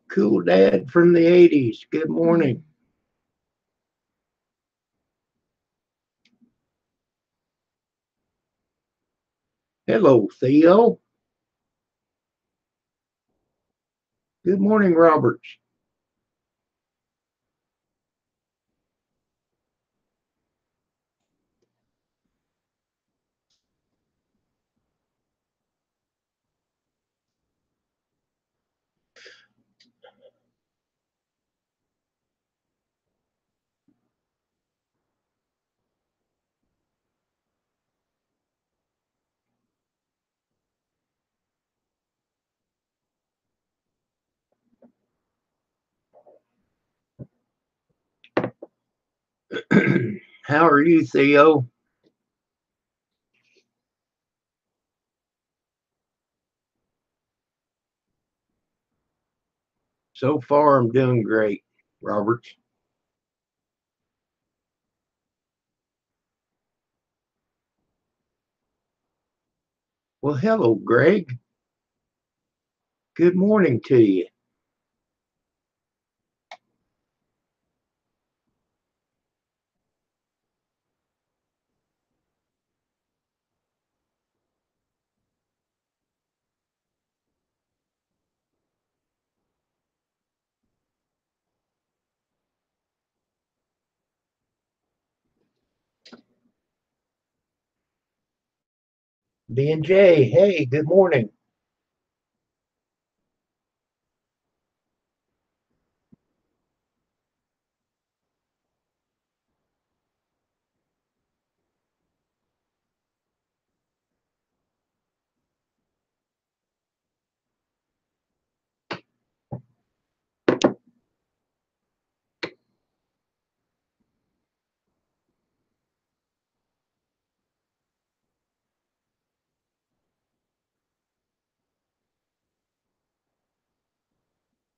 Cool Dad from the 80s. Good morning. Hello, Theo. Good morning, Roberts. How are you, Theo? So far, I'm doing great, Roberts. Well, hello, Greg. Good morning to you. B&J, hey, good morning.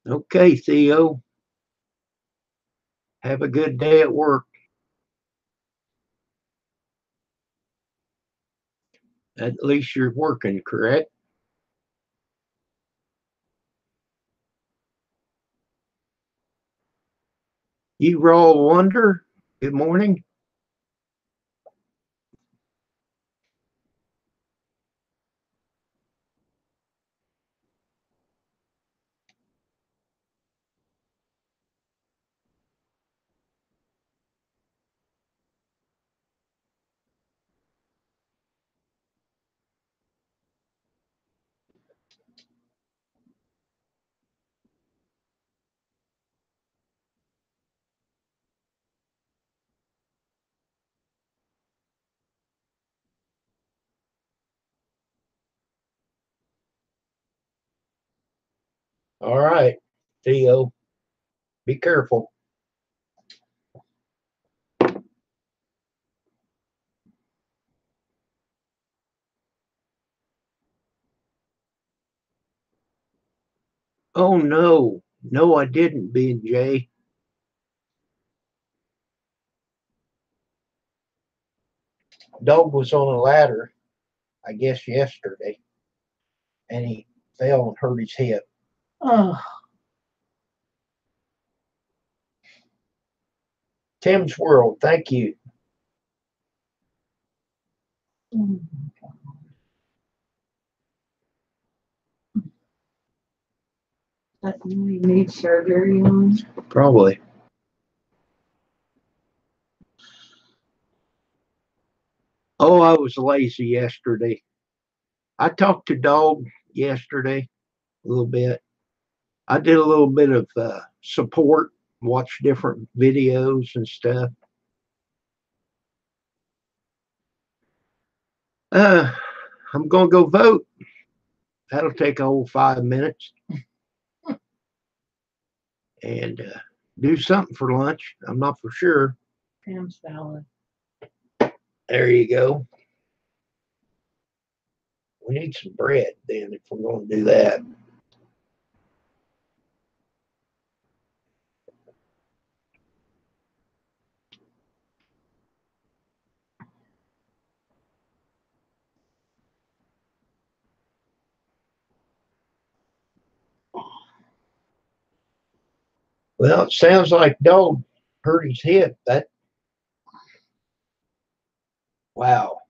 Okay, Theo. Have a good day at work. At least you're working, correct? You raw wonder. Good morning. All right, Theo. Be careful. Oh no, no, I didn't, B&J. Dog was on a ladder, I guess yesterday, and he fell and hurt his hip. Oh. Tim's World, thank you. That's when you need surgery on. Probably. Oh, I was lazy yesterday. I talked to Dog yesterday a little bit. I did a little bit of support, watched different videos and stuff. Uh, I'm going to go vote. That'll take a whole 5 minutes and do something for lunch. I'm not for sure. Ham salad. There you go. We need some bread then if we're going to do that. Well, it sounds like dog hurt his hip. That wow.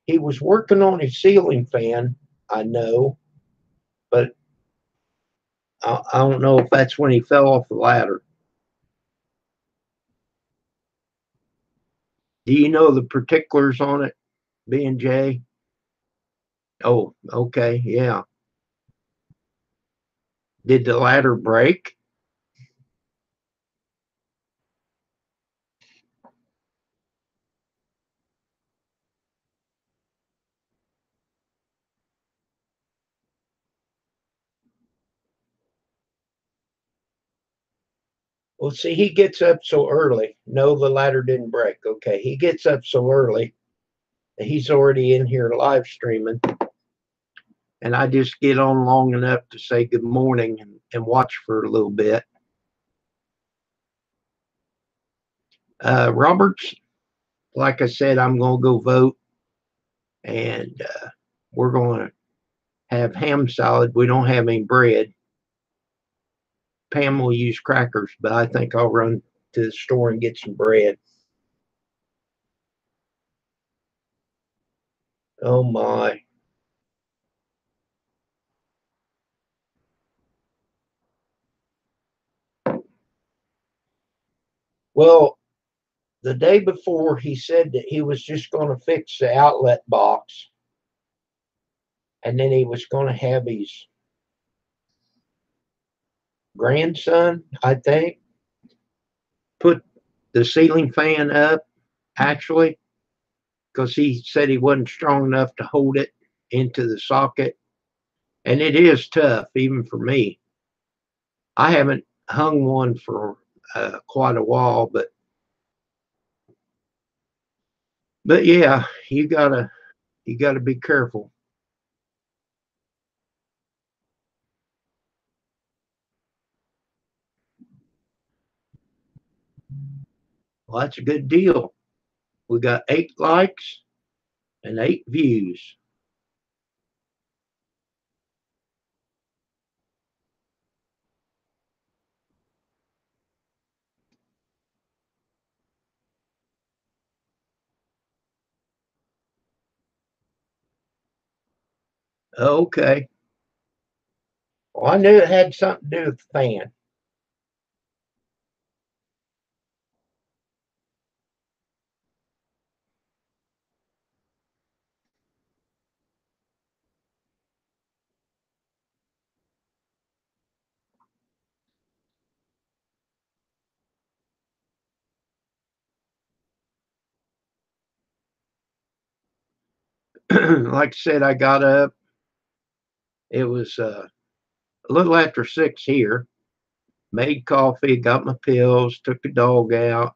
He was working on his ceiling fan, I know, but I don't know if that's when he fell off the ladder. Do you know the particulars on it, B and J? Oh, okay, yeah. Did the ladder break? Well, see, he gets up so early. No, the ladder didn't break. Okay, he gets up so early. He's already in here live streaming, and I just get on long enough to say good morning and watch for a little bit. Roberts, like I said, I'm going to go vote, and we're going to have ham salad. We don't have any bread. Pam will use crackers, but I think I'll run to the store and get some bread. Oh my. Well, the day before, he said that he was just going to fix the outlet box, and then he was going to have his grandson, I think, put the ceiling fan up, actually, because he said he wasn't strong enough to hold it into the socket. And it is tough, even for me. I haven't hung one for quite a while, but yeah, you gotta be careful. Well, that's a good deal. We got 8 likes and 8 views. Okay. Well, I knew it had something to do with the fan. Like I said, I got up. It was a little after 6 here. Made coffee, got my pills, took the dog out,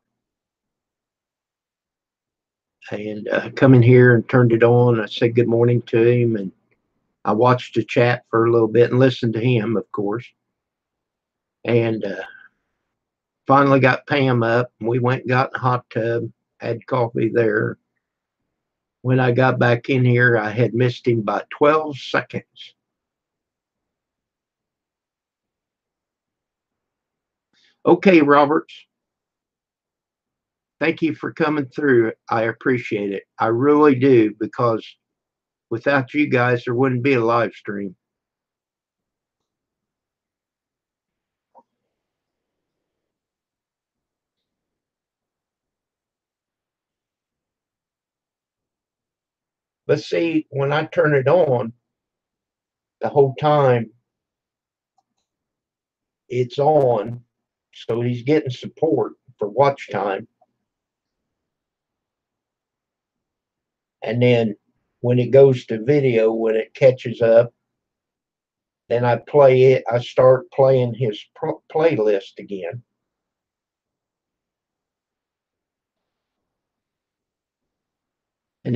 and come in here and turned it on. I said good morning to him, and I watched the chat for a little bit and listened to him, of course. And finally got Pam up, and we went and got in the hot tub, had coffee there. When I got back in here, I had missed him by 12 seconds. Okay, Roberts, thank you for coming through. I appreciate it. I really do, because without you guys, there wouldn't be a live stream. But see, when I turn it on, the whole time it's on, so he's getting support for watch time. And then when it goes to video, when it catches up, then I play it. I start playing his playlist again. And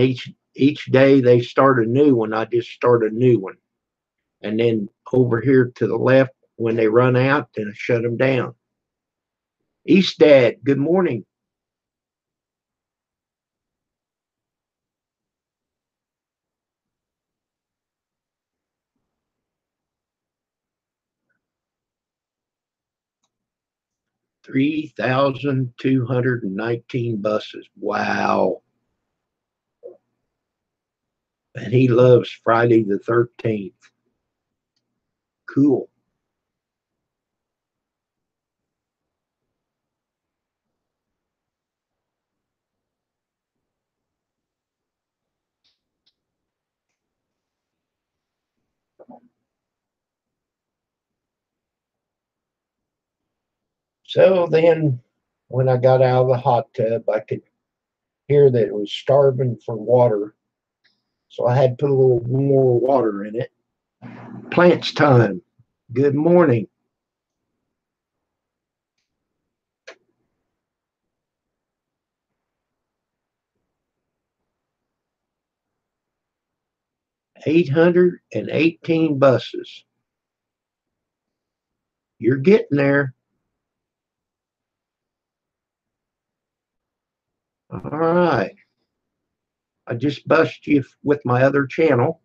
each day they start a new one. I just start a new one. And then over here to the left, when they run out, then I shut them down. East Dad, good morning. 3,219 buses. Wow. And he loves Friday the 13th. Cool. So then, when I got out of the hot tub, I could hear that it was starving for water. So I had to put a little more water in it. Plants time. Good morning. $818 buses. You're getting there. All right. I just bust you with my other channel.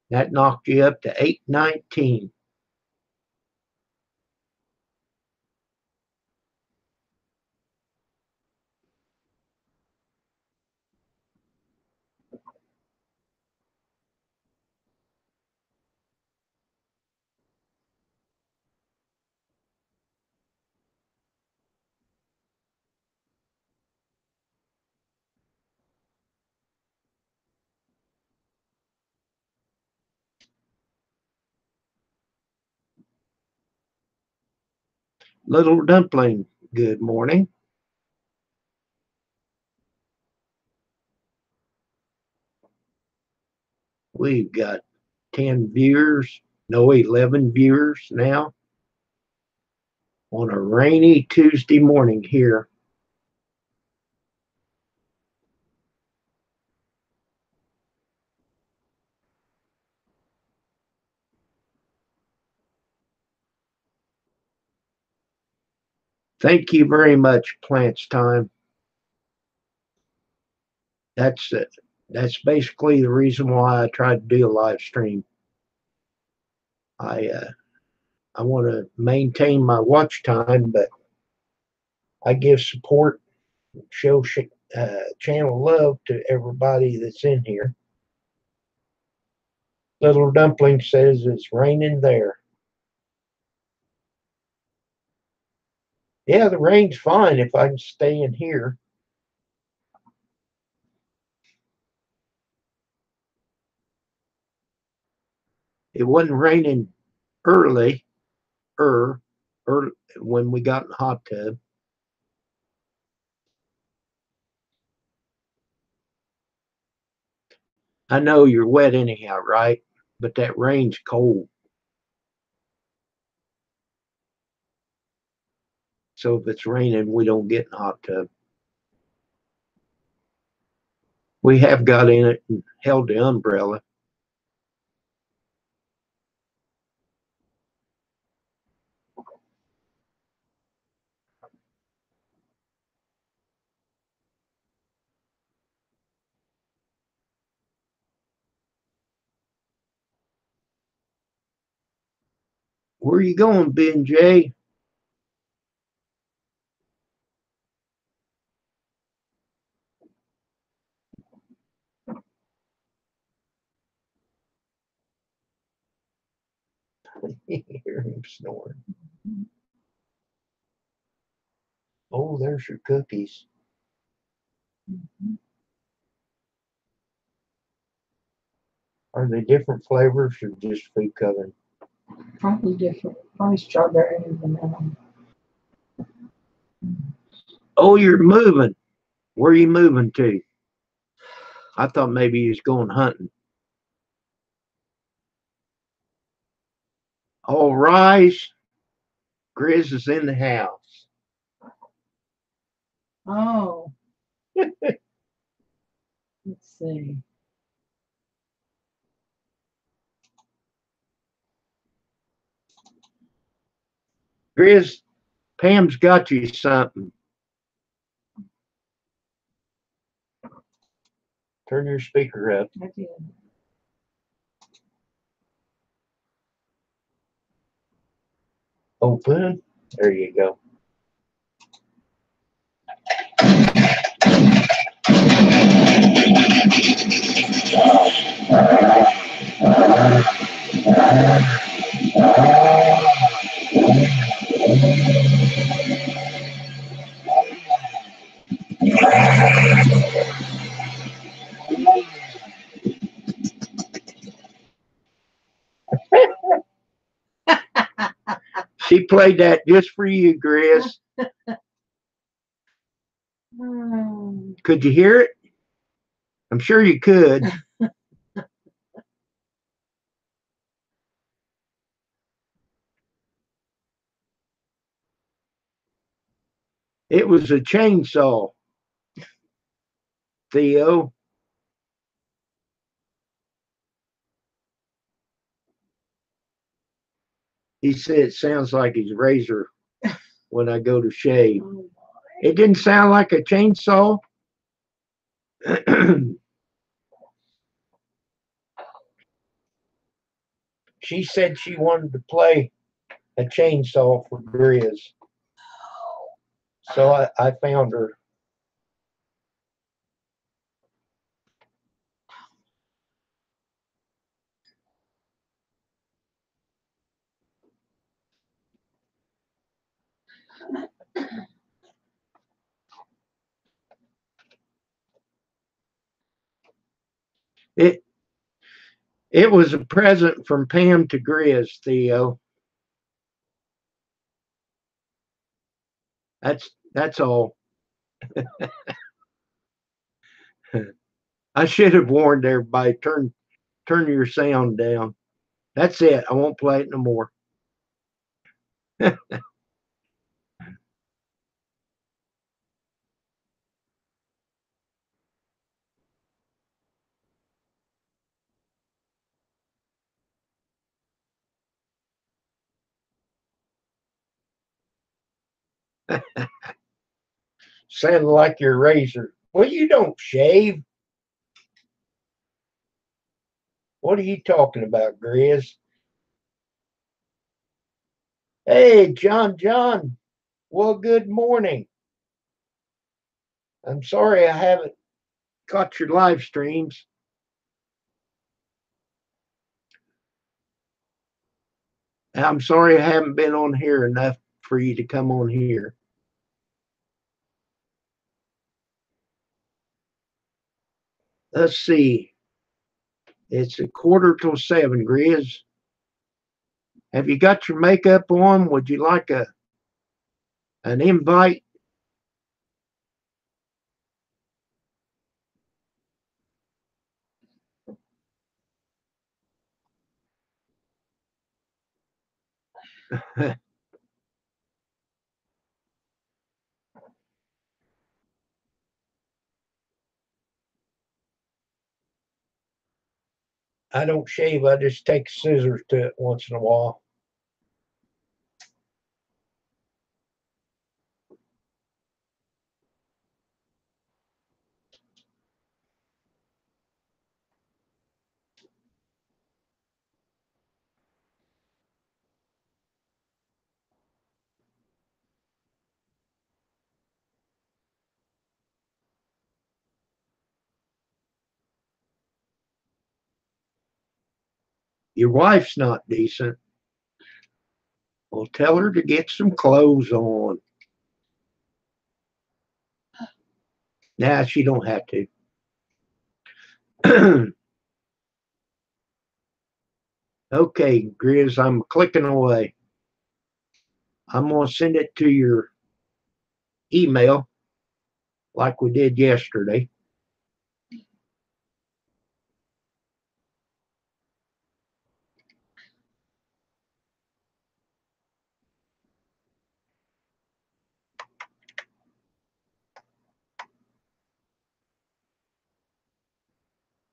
That knocked you up to 819. Little dumpling, good morning. We've got 10 viewers, no, 11 viewers now on a rainy Tuesday morning here. Thank you very much, Plants Time. That's it. That's basically the reason why I tried to do a live stream. I I want to maintain my watch time, but I give support, show channel love to everybody that's in here. Little Dumpling says it's raining there. Yeah, the rain's fine if I can stay in here. It wasn't raining early, er, early when we got in the hot tub. I know you're wet anyhow, right? But that rain's cold. So if it's raining, we don't get in the hot tub. We have got in it and held the umbrella. Where are you going, Ben J? Hear him snoring. Oh, there's your cookies. Are they different flavors or just food coloring? Probably different. Probably strawberry and vanilla. Oh, you're moving. Where are you moving to? I thought maybe he was going hunting. All rise. Grizz is in the house. Oh. Let's see. Grizz, Pam's got you something. Turn your speaker up. I did. Open. There you go. She played that just for you, Grizz. Could you hear it? I'm sure you could. It was a chainsaw, Theo. He said it sounds like his razor when I go to shave. It didn't sound like a chainsaw. She said she wanted to play a chainsaw for Grizz. So I found her. It it was a present from Pam to Grizz, Theo. That's all. I should have warned everybody, turn your sound down. That's it. I won't play it no more. Sounded like your razor. Well, you don't shave. What are you talking about, Grizz? Hey, John. Well, good morning. I'm sorry I haven't caught your live streams. I'm sorry I haven't been on here enough for you to come on here. Let's see. It's 6:45, Grizz. Have you got your makeup on? Would you like an invite? I don't shave. I just take scissors to it once in a while. Your wife's not decent. Well, tell her to get some clothes on. Nah, she don't have to. Okay, Grizz, I'm clicking away. I'm going to send it to your email like we did yesterday.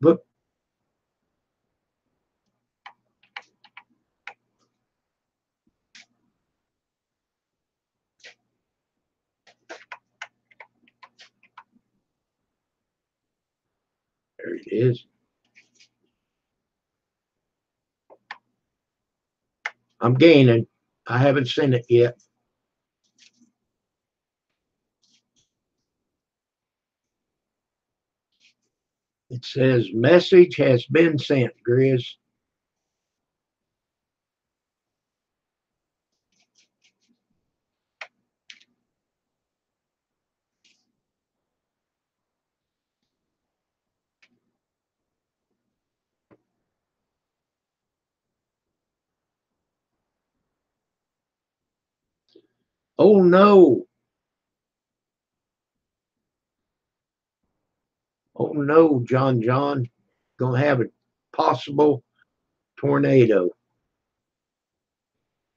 But there it is. I'm gaining. I haven't sent it yet. Says message has been sent, Grizz. Oh no. Oh no, John John. Gonna have a possible tornado.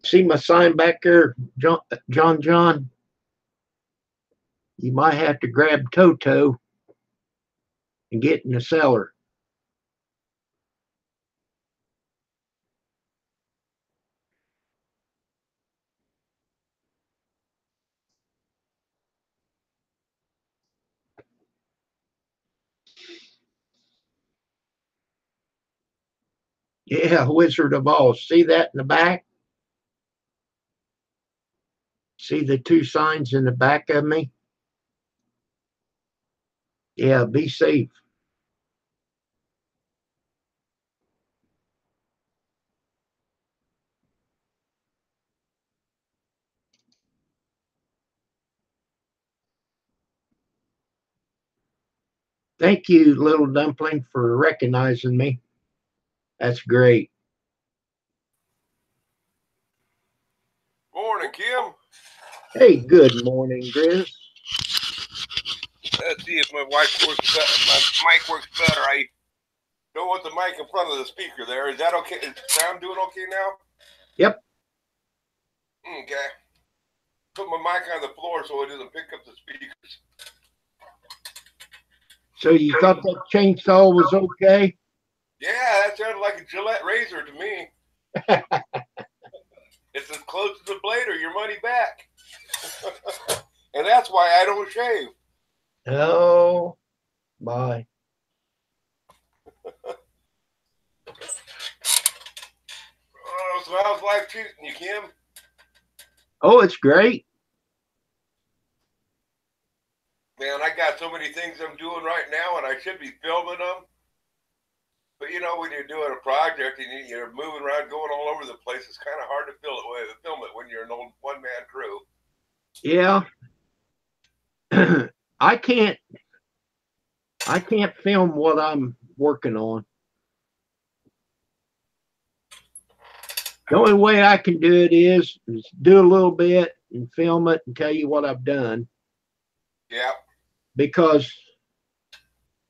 See my sign back there, John John? You might have to grab Toto and get in the cellar. Yeah, Wizard of Oz. See that in the back? See the two signs in the back of me? Yeah, be safe. Thank you, little dumpling, for recognizing me. That's great. Morning, Kim. Hey, good morning, Grizz. Let's see if my mic works better. I don't want the mic in front of the speaker there. Is that okay? Is sound doing okay now? Yep. Okay. Put my mic on the floor so it doesn't pick up the speakers. So you thought that chainsaw was okay? Yeah, that sounded like a Gillette razor to me. It's as close to the blade or your money back. And that's why I don't shave. Oh, my. So how's life treating you, Kim? Oh, it's great. Man, I got so many things I'm doing right now, and I should be filming them. But you know, when you're doing a project and you're moving around, going all over the place, it's kind of hard to film it when you're an old one-man crew. Yeah. I can't film what I'm working on. The only way I can do it is do a little bit and film it and tell you what I've done. Yeah. Because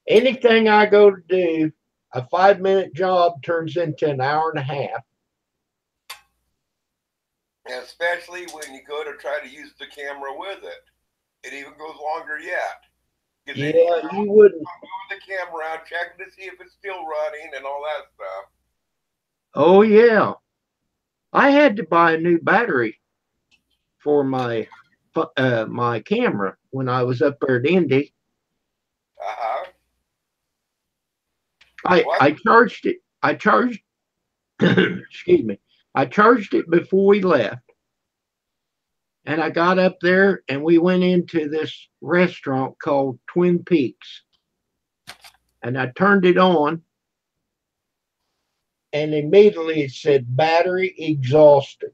anything I go to do, a 5-minute job turns into an hour and a half. And especially when you go to try to use the camera with it. It even goes longer yet. Yeah, you wouldn't. Move the camera out, checking to see if it's still running and all that stuff. Oh, yeah. I had to buy a new battery for my my camera when I was up there at Indy. I charged it. Excuse me. I charged it before we left. And I got up there and we went into this restaurant called Twin Peaks. And I turned it on and immediately it said battery exhausted.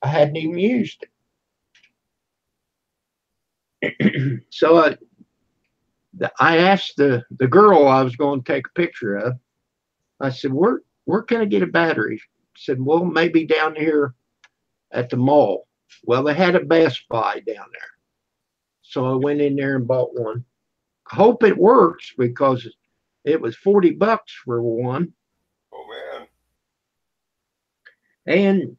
I hadn't even used it. So I asked the girl I was going to take a picture of. I said, where can I get a battery? She said, well, maybe down here at the mall. Well, they had a Best Buy down there. So I went in there and bought one. I hope it works because it was $40 for one. Oh, man. And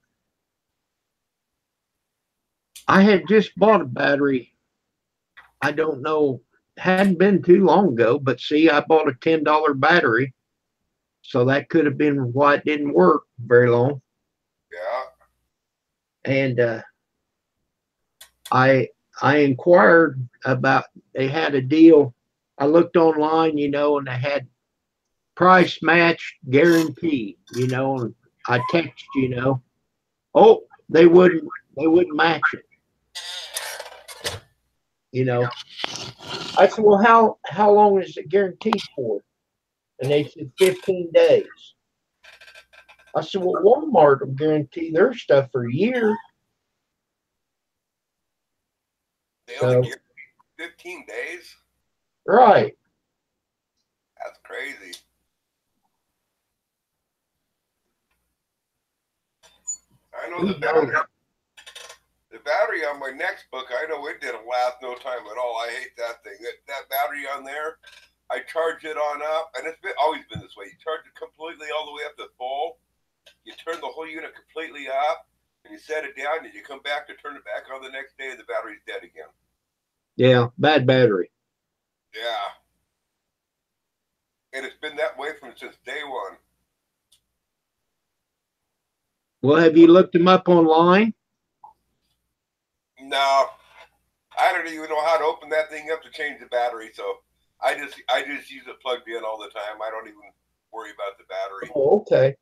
I had just bought a battery. I don't know, hadn't been too long ago, but see, I bought a $10 battery. So that could have been why it didn't work very long. Yeah. And I inquired about, they had a deal. I looked online, and they had price match guarantee, and I text, oh, they wouldn't match it. I said, well, how long is it guaranteed for? And they said 15 days. I said, well, Walmart will guarantee their stuff for a year. They only So, give 15 days? right. That's crazy. I know Who knows? the battery on my next book, I know it didn't last no time at all. I hate that thing. That battery on there, I charge it on up, and it's always been this way. You charge it completely all the way up to full. You turn the whole unit completely off, and you set it down, and you come back to turn it back on the next day, and the battery's dead again. Yeah, bad battery. Yeah. And it's been that way since day one. Well, have you looked them up online? No, I don't even know how to open that thing up to change the battery. So I just use it plugged in all the time. I don't even worry about the battery. Oh, okay.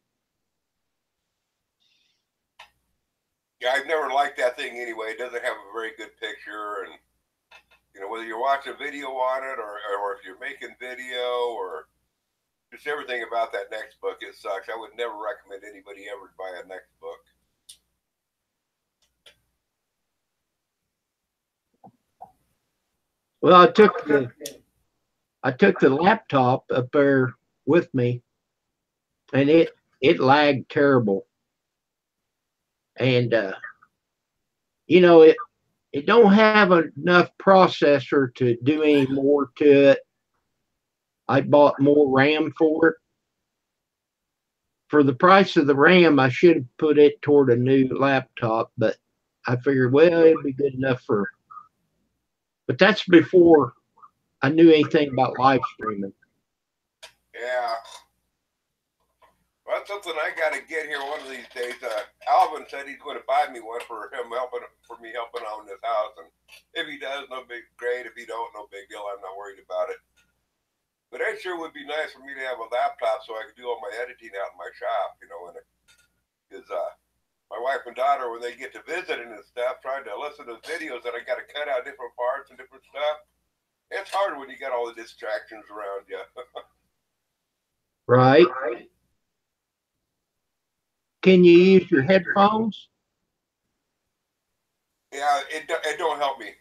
Yeah, I've never liked that thing anyway. It doesn't have a very good picture, and whether you're watching video on it or if you're making video or just everything about that next book, it sucks. I would never recommend anybody ever buy a next book. Well, I took the laptop up there with me, and it lagged terrible. And it don't have enough processor to do any more to it. I bought more RAM for it. For the price of the RAM, I should have put it toward a new laptop, but I figured, well, it'd be good enough for. But that's before I knew anything about live streaming. Yeah. Well, that's something I got to get here one of these days. Alvin said he's going to buy me one for me helping out in his house, and if he does, no big great. If he don't, no big deal. I'm not worried about it. But it sure would be nice for me to have a laptop so I could do all my editing out in my shop, because my wife and daughter, when they get to visiting and stuff, trying to listen to videos that I got to cut out different parts and different stuff. It's hard when you got all the distractions around you. Right. Can you use your headphones? Yeah, it don't help me.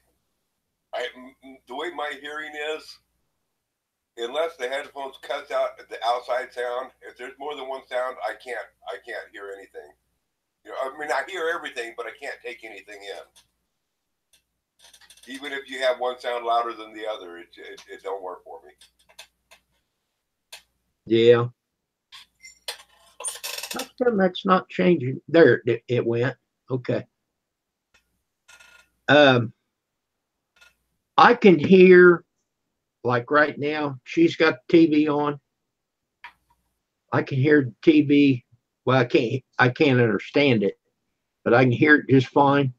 The way my hearing is, unless the headphones cuts out the outside sound, if there's more than one sound, I can't hear anything. I mean, I hear everything, but I can't take anything in. Even if you have one sound louder than the other, it don't work for me. Yeah. How come that's not changing? There, it went. Okay. I can hear, like right now, she's got the TV on. I can hear the TV. Well, I can't understand it, but I can hear it just fine.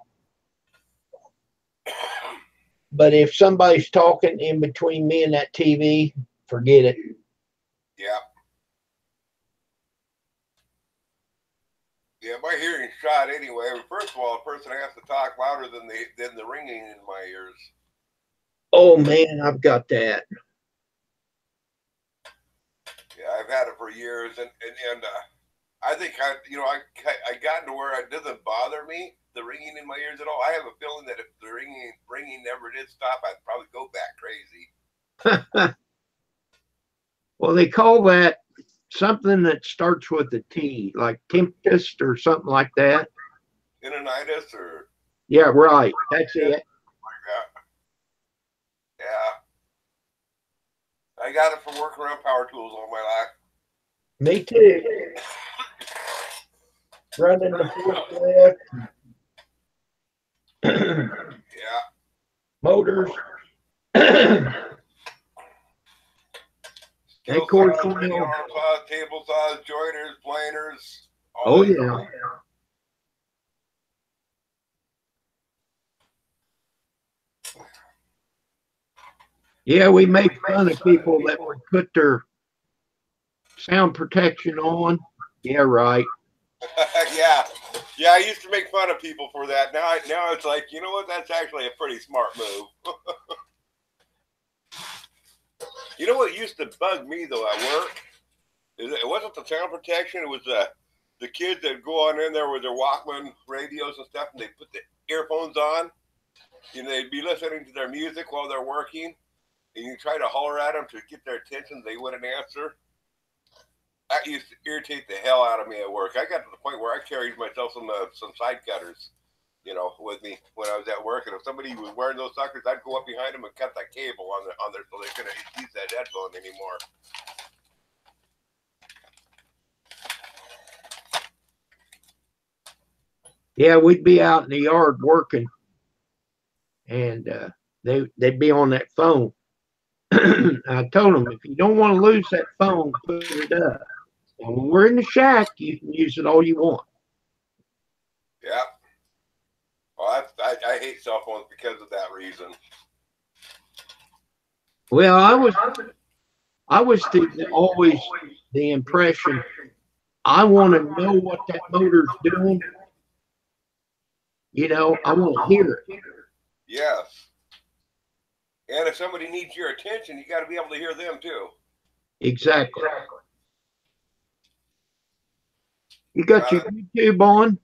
But if somebody's talking in between me and that TV, forget it. Yeah. Yeah, my hearing's shot anyway. First of all, a person has to talk louder than the ringing in my ears. Oh man, I've got that. Yeah, I've had it for years, and I think I gotten to where it doesn't bother me, the ringing in my ears at all. I have a feeling that if the ringing never did stop, I'd probably go back crazy. Well, they call that something that starts with a T, like Tempest or something like that. Tinnitus or yeah, right. That's it. Yeah. I got it from working around power tools all my life. Me too. Running the forklift. Yeah. Motors. Skill saws, arm saws, table saws, joiners, planers. Oh yeah. Yeah, we make fun of people that would put their sound protection on. Yeah, right. Yeah. I used to make fun of people for that. Now it's like, you know what? That's actually a pretty smart move. You know what used to bug me though at work? It wasn't the sound protection. It was the kids that go on in there with their Walkman radios and stuff, and they put the earphones on. You know, they'd be listening to their music while they're working, and you try to holler at them to get their attention. They wouldn't answer. That used to irritate the hell out of me at work. I got to the point where I carried myself some side cutters, you know, with me when I was at work. And if somebody was wearing those suckers, I'd go up behind them and cut that cable on their so they couldn't use that headphone anymore. Yeah, we'd be out in the yard working, and they'd be on that phone. I told them, if you don't want to lose that phone, put it up. And when we're in the shack, you can use it all you want. Yeah. Well, I hate cell phones because of that reason. Well, I was always the impression I want to know what that motor's doing. You know, I want to hear it. Yes. And if somebody needs your attention, you got to be able to hear them too. Exactly. You got your YouTube on?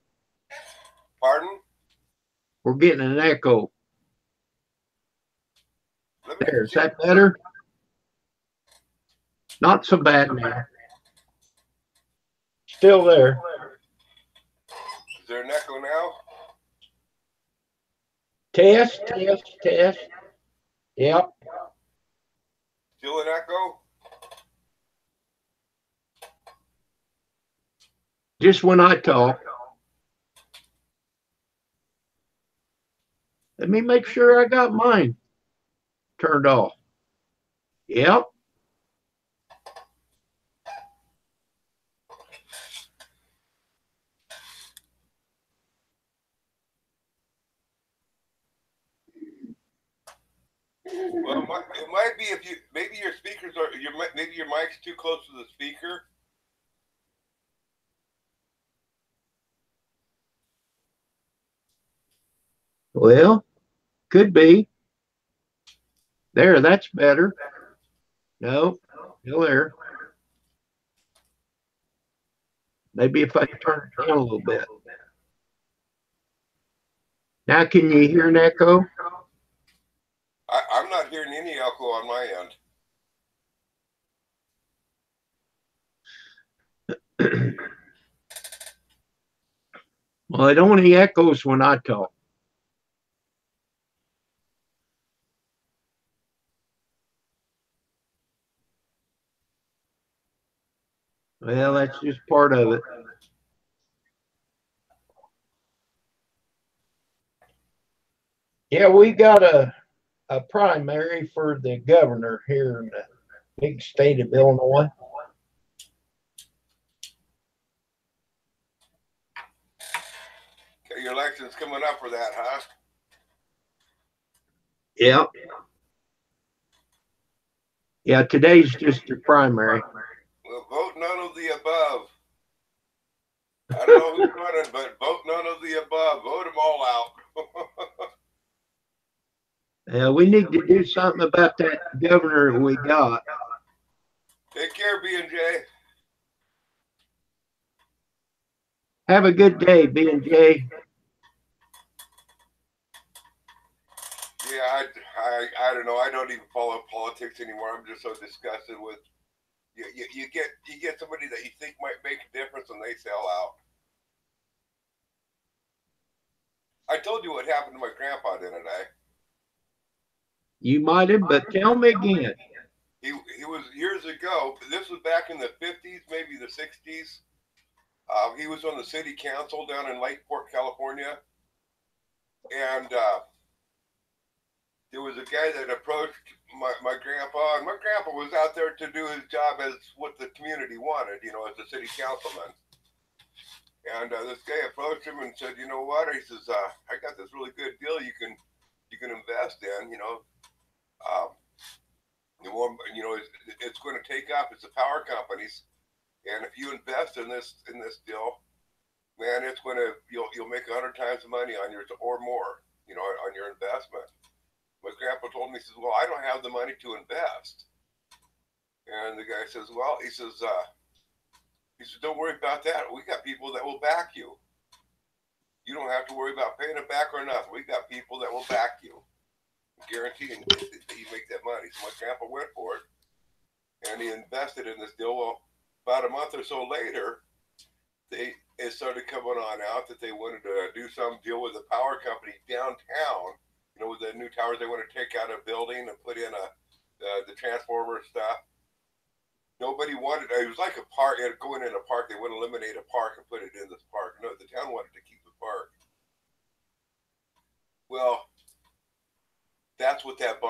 Pardon? We're getting an echo. There, is that better? Not so bad now. Still there. Is there an echo now? Test, test, test. Yep. Still an echo? Just when I talk. Let me make sure I got mine turned off. Yep. Well, it might be if you maybe your speakers are maybe your mic's too close to the speaker. Well, could be. There, that's better. No, still there. Maybe if I turn it down a little bit. Now, can you hear an echo? I'm not hearing any echo on my end. Well, it only echoes when I talk. Well, that's just part of it. Yeah, we got a primary for the governor here in the big state of Illinois. Okay, your election's coming up for that, huh? Yeah. Yeah, today's just your primary. Well, vote none of the above. I don't know who's running, but vote none of the above. Vote them all out. We need to do something about that governor we got. Take care, B&J. Have a good day, B&J. Yeah, I don't know. I don't even follow politics anymore. I'm just so disgusted with you get somebody that you think might make a difference and they sell out. I told you what happened to my grandpa, didn't I? You might have, but tell me again. He was years ago. This was back in the 50s, maybe the 60s. He was on the city council down in Lakeport, California, and there was a guy that approached my grandpa, and my grandpa was out there to do his job as what the community wanted, you know, as a city councilman. And this guy approached him and said, "You know what?" He says, "I got this really good deal you can invest in. You know, it's going to take off. It's the power companies, and if you invest in this deal, man, it's going to you'll make 100 times the money on yours or more. You know, on your investment." My grandpa told me, he says, "Well, I don't have the money to invest." And the guy says, well, he says, don't worry about that. We got people that will back you. You don't have to worry about paying it back or nothing. We got people that will back you, guaranteeing that you make that money. So my grandpa went for it, and he invested in this deal. Well, about a month or so later, it started coming on out that they wanted to do some deal with the power company downtown. You know, with the new towers, they want to take out a building and put in the transformer stuff. Nobody wanted. It was like a park. Going in a park, they would eliminate a park and put it in this park. No, the town wanted to keep the park. Well, that's what that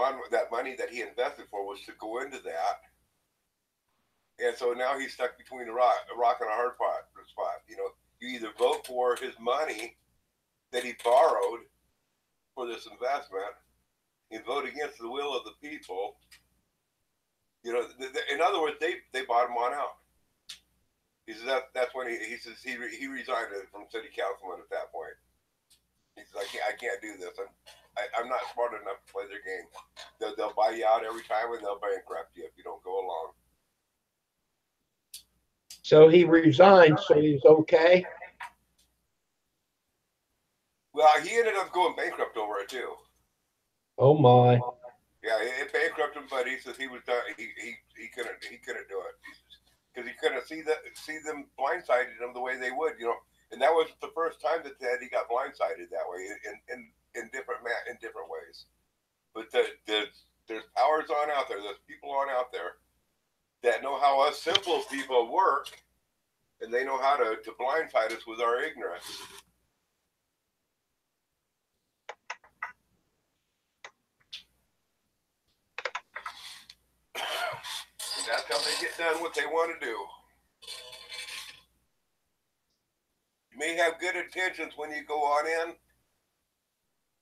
money that he invested for was to go into that. And so now he's stuck between a rock and a hard spot. You know, you either vote for his money that he borrowed for this investment, and vote against the will of the people. You know, in other words, they bought him on out. He says that's when he says he resigned from city councilman at that point. He says I can't do this. I'm not smart enough to play their game. They'll buy you out every time, and they'll bankrupt you if you don't go along. So he resigned, so he's okay. Well, he ended up going bankrupt over it too. Oh my. Yeah, it bankrupted him, but he says he was done. He couldn't do it because he couldn't see them blindsided him the way they would, you know. And that was the first time that he got blindsided that way in different ways. But there's powers on out there. There's people on out there that know how us simple people work, and they know how to blindside us with our ignorance. That's how they get done what they want to do. You may have good intentions when you go on in,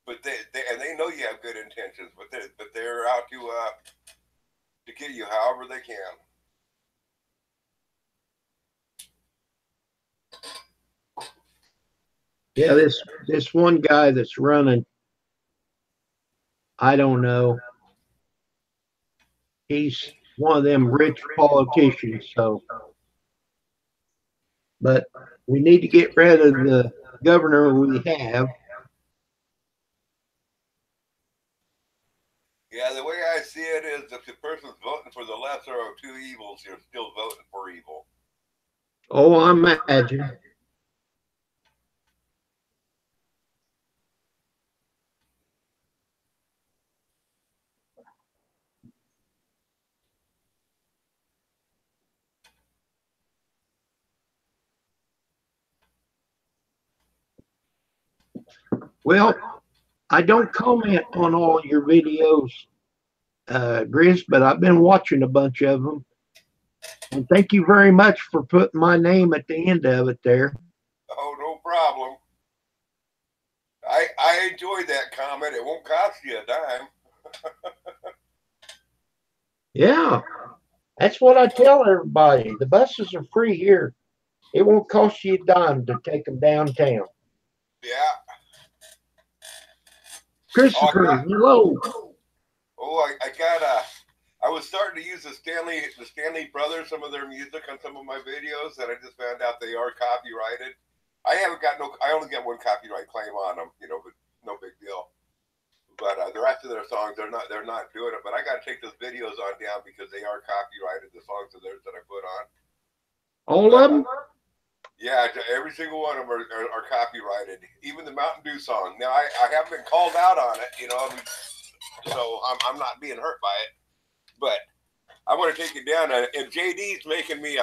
but they know you have good intentions, but they're out to get you however they can. Yeah, this one guy that's running, I don't know. He's one of them rich politicians, so. But we need to get rid of the governor we have. Yeah, the way I see it is if the person's voting for the lesser of two evils, you're still voting for evil. Oh, I imagine. Well, I don't comment on all your videos, Gris, but I've been watching a bunch of them. And thank you very much for putting my name at the end of it there. Oh, no problem. I enjoyed that comment. It won't cost you a dime. Yeah, that's what I tell everybody. The buses are free here. It won't cost you a dime to take them downtown. Yeah. Christopher, hello. Oh, I was starting to use the Stanley Brothers, some of their music on some of my videos, and I just found out they are copyrighted. I only got one copyright claim on them, you know, but no big deal. But the rest of their songs, they're not doing it. But I got to take those videos on down because they are copyrighted. The songs of theirs that I put on. All of them? Yeah, every single one of them are copyrighted. Even the Mountain Dew song. Now I haven't been called out on it, you know, so I'm not being hurt by it. But I want to take it down, and JD's making me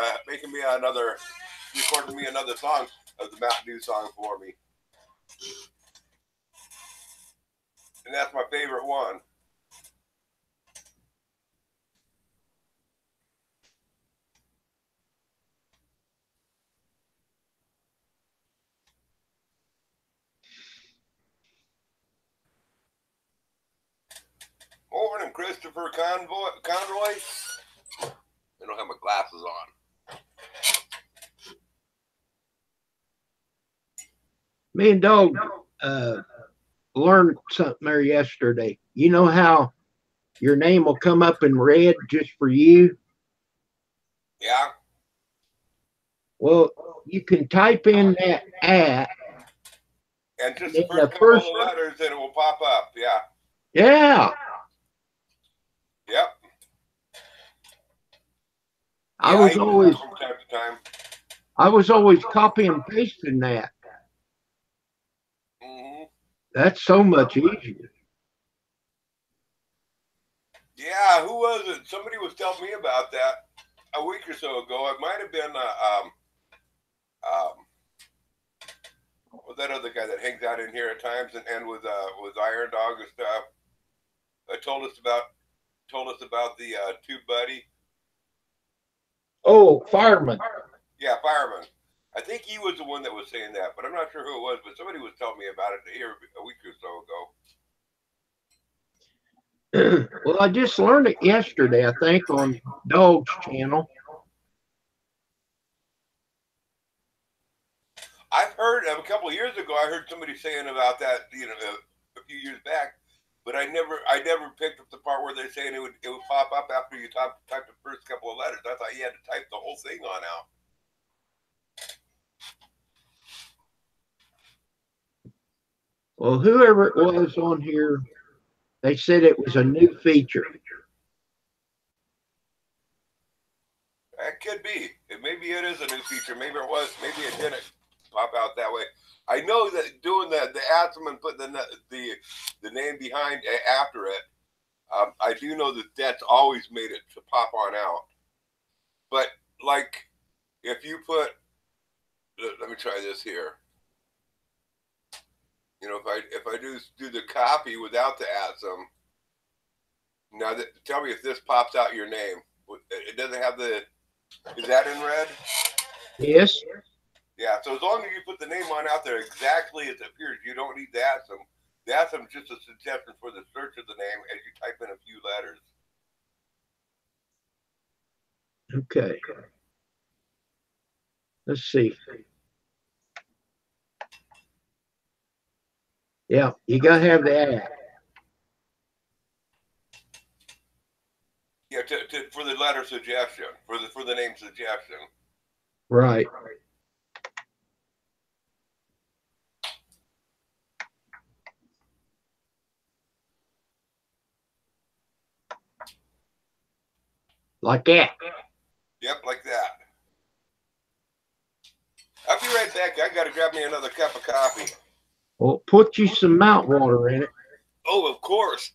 recording me another song of the Mountain Dew song for me, and that's my favorite one. Morning, Christopher Conroy. I don't have my glasses on. Me and Dog learned something there yesterday. You know how your name will come up in red just for you? Yeah. Well, you can type in that at, And just and the the first couple first, of letters, and it will pop up. Yeah. yeah, Yep. I Yeah, I was use always, that from time to time. I was always copy and pasting that. Hmm. That's so much easier. Yeah, who was it? Somebody was telling me about that a week or so ago. It might have been was that other guy that hangs out in here at times and with Iron Dog and stuff. Told us about the Tube Buddy. Oh, fireman. Yeah, fireman. I think he was the one that was saying that, but I'm not sure who it was. But somebody was telling me about it here a week or so ago. Well, I just learned it yesterday, I think, on Dog's channel. I've heard a couple of years ago. I heard somebody saying about that, a few years back, but I never picked up the part where they're saying it would pop up after you type the first couple of letters. I thought you had to type the whole thing on out. Well, whoever it was on here, they said it was a new feature. That could be. Maybe it is a new feature. Maybe it was. Maybe it didn't pop out that way. I know that doing the atom and putting the name behind after it. I do know that that's always made it to pop on out. But like, if you put, let me try this here. If I do the copy without the atom, now tell me if this pops out your name. It doesn't have the. Is that in red? Yes. Yeah, so as long as you put the name on out there exactly as it appears, you don't need the ASM. The ASM is just a suggestion for the search of the name as you type in a few letters. Okay. Let's see. Yeah, you got to have the ad. Yeah, for the letter suggestion, for the name suggestion. Right. Like that. Yep, like that. I'll be right back. I got to grab me another cup of coffee. Well, put you some mount water in it. Oh, of course.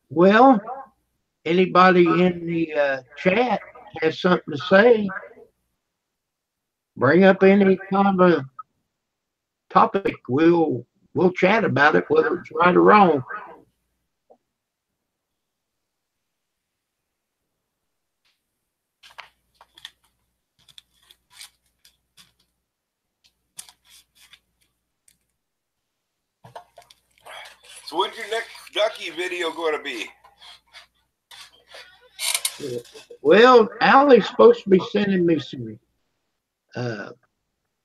Well, anybody in the chat has something to say, bring up any kind of topic. We'll chat about it, whether it's right or wrong. So when's your next ducky video going to be? Well, Allie's supposed to be sending me some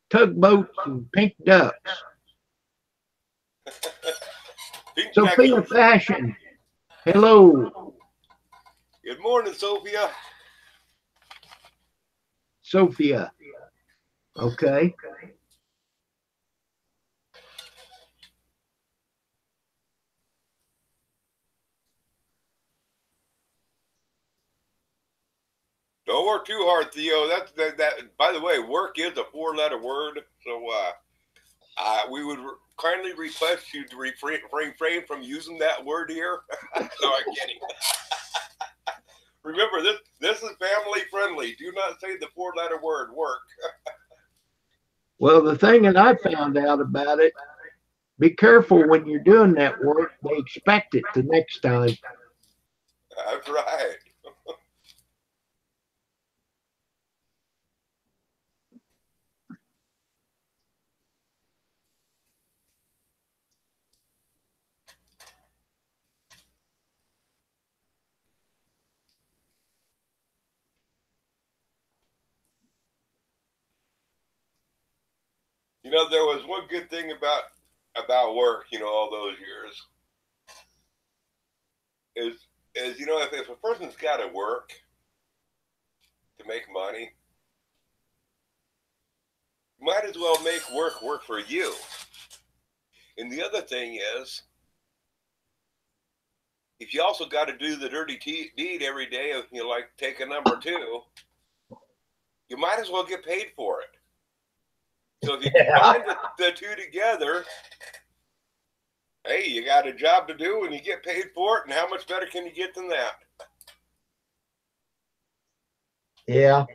tugboats and pink ducks. Pink Sophia ducky. Fashion. Hello. Good morning, Sophia. Sophia. Okay. Don't work too hard, Theo. That. By the way, work is a 4-letter word, so we would kindly request you to refrain from using that word here. No, I'm kidding. Remember, this is family friendly. Do not say the 4-letter word work. Well, the thing that I found out about it, be careful when you're doing that work. They expect it the next time. That's right. You know, there was one good thing about work, you know, all those years is you know, if a person's got to work to make money, you might as well make work for you. And the other thing is, if you also got to do the dirty deed every day of, you know, like take a number 2, you might as well get paid for it. So if you combine the two together, hey, you got a job to do and you get paid for it, and how much better can you get than that? Yeah.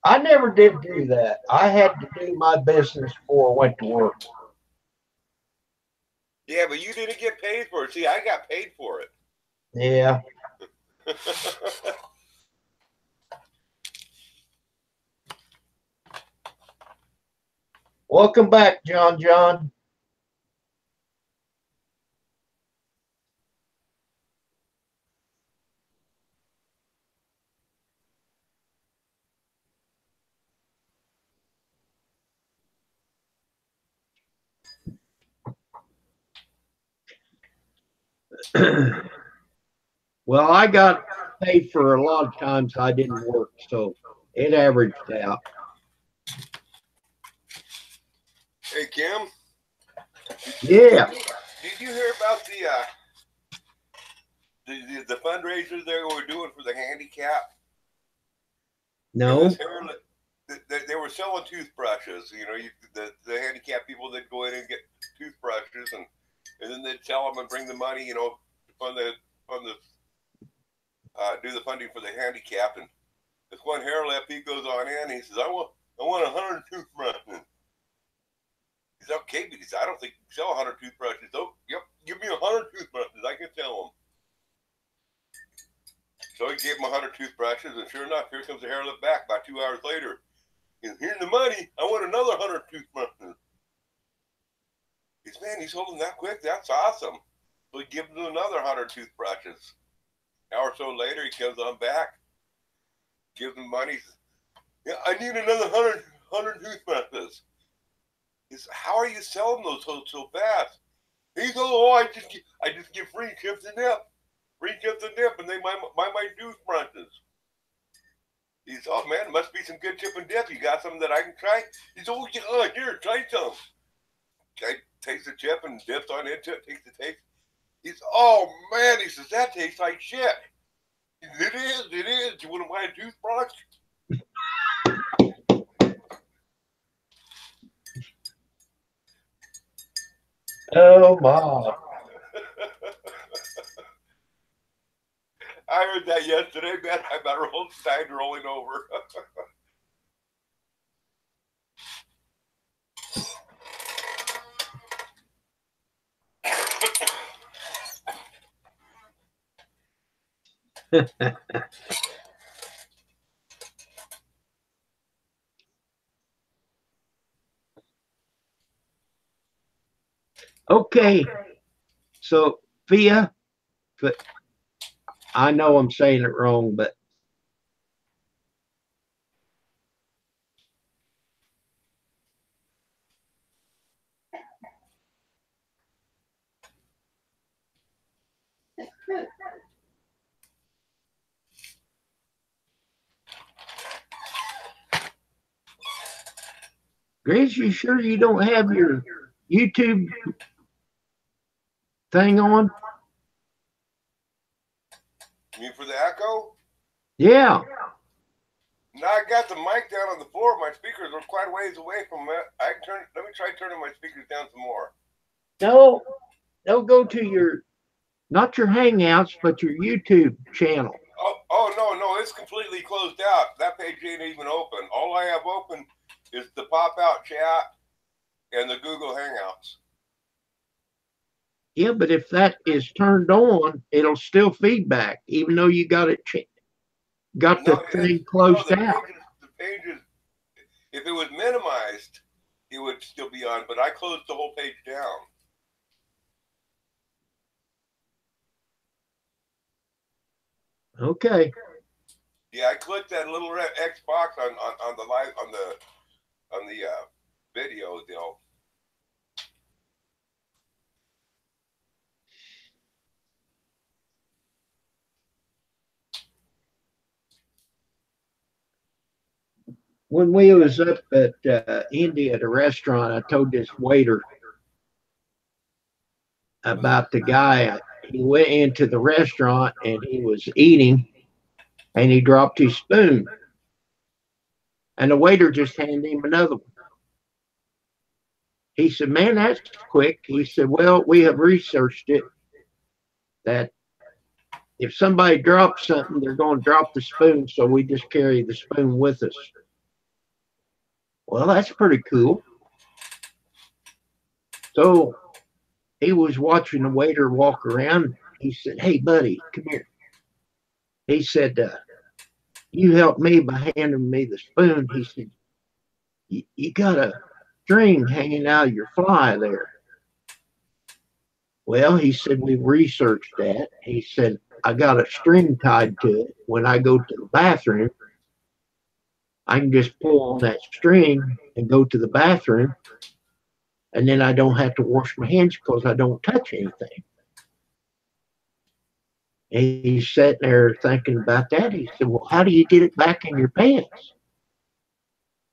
I never did do that. I had to do my business before I went to work. Yeah, but you didn't get paid for it. See, I got paid for it. Yeah. Welcome back, John. Well, I got paid for a lot of times I didn't work, so it averaged out. Hey, Kim. Yeah. Did you hear about the fundraiser they were doing for the handicap? No. They were selling toothbrushes. You know, the handicapped people, they'd go in and get toothbrushes, and then they'd sell them and bring the money, you know, to fund the do the funding for the handicap. And this one hair lip, he goes on in, and he says, I want 100 toothbrushes. He said, okay, but he said, I don't think you can sell 100 toothbrushes. Oh, yep, give me 100 toothbrushes. I can sell them. So he gave him 100 toothbrushes, and sure enough, here comes the hair lip back about 2 hours later. He's, here's the money. I want another 100 toothbrushes. He says, man, he's holding that quick. That's awesome. So he gives him another 100 toothbrushes. An hour or so later, he comes on back, gives him money. He says, yeah, I need another 100 toothbrushes. He says, how are you selling those so fast? He goes, oh, I just give free chips and dip. Free chips and dip, and they buy my toothbrushes. He says, oh, man, it must be some good chip and dip. You got something that I can try? He says, oh, yeah, here, try some. I taste the chip and dips on into it, takes the taste. He says, oh, man, he says, that tastes like shit. It is. You want to buy a toothbrush? Oh, my. I heard that yesterday, man. I about started rolling over. Okay. So, Fyffe, I know I'm saying it wrong, but Grace, you sure you don't have your YouTube thing on? You mean for the echo? Yeah. No, I got the mic down on the floor. My speakers are quite a ways away from it. Let me try turning my speakers down some more. No, go to your, not your Hangouts, but your YouTube channel. Oh, no, it's completely closed out. That page ain't even open. All I have open is the pop-out chat and the Google Hangouts. Yeah, but if that is turned on, it'll still feedback, even though you got it got the thing closed out. The pages, if it was minimized, it would still be on, but I closed the whole page down. Okay. Yeah, I clicked that little red X box on the live on the videos, you know. When we was up at India at a restaurant, I told this waiter about the guy. He went into the restaurant and he was eating and he dropped his spoon. And the waiter just handed him another one. He said, "Man, that's quick." He said, "Well, we have researched it that if somebody drops something, they're going to drop the spoon. So we just carry the spoon with us." Well, that's pretty cool. So he was watching the waiter walk around. He said, "Hey, buddy, come here." He said, "You helped me by handing me the spoon." He said, "You got a string hanging out of your fly there." Well, he said, "We researched that." He said, "I got a string tied to it. When I go to the bathroom, I can just pull on that string and go to the bathroom, and then I don't have to wash my hands because I don't touch anything." And he's sitting there thinking about that. He said, "Well, how do you get it back in your pants?"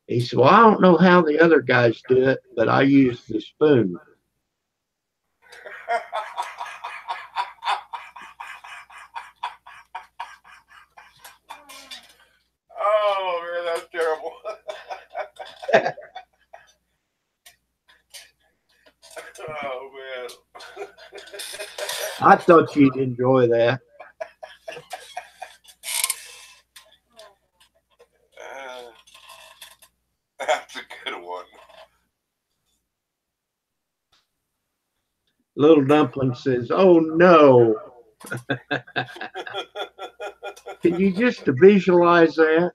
He said, "Well, I don't know how the other guys do it, but I use the spoon." Oh man, that's terrible. Oh man. I thought you'd enjoy that. That's a good one. Little Dumpling says, "Oh no." Can you just visualize that?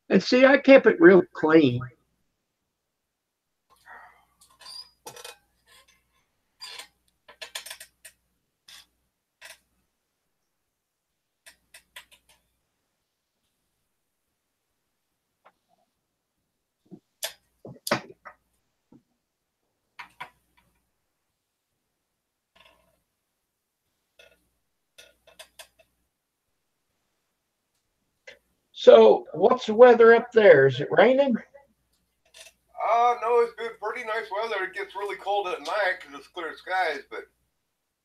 And see, I kept it real clean. So, what's the weather up there? Is it raining? No, it's been pretty nice weather. It gets really cold at night because it's clear skies, but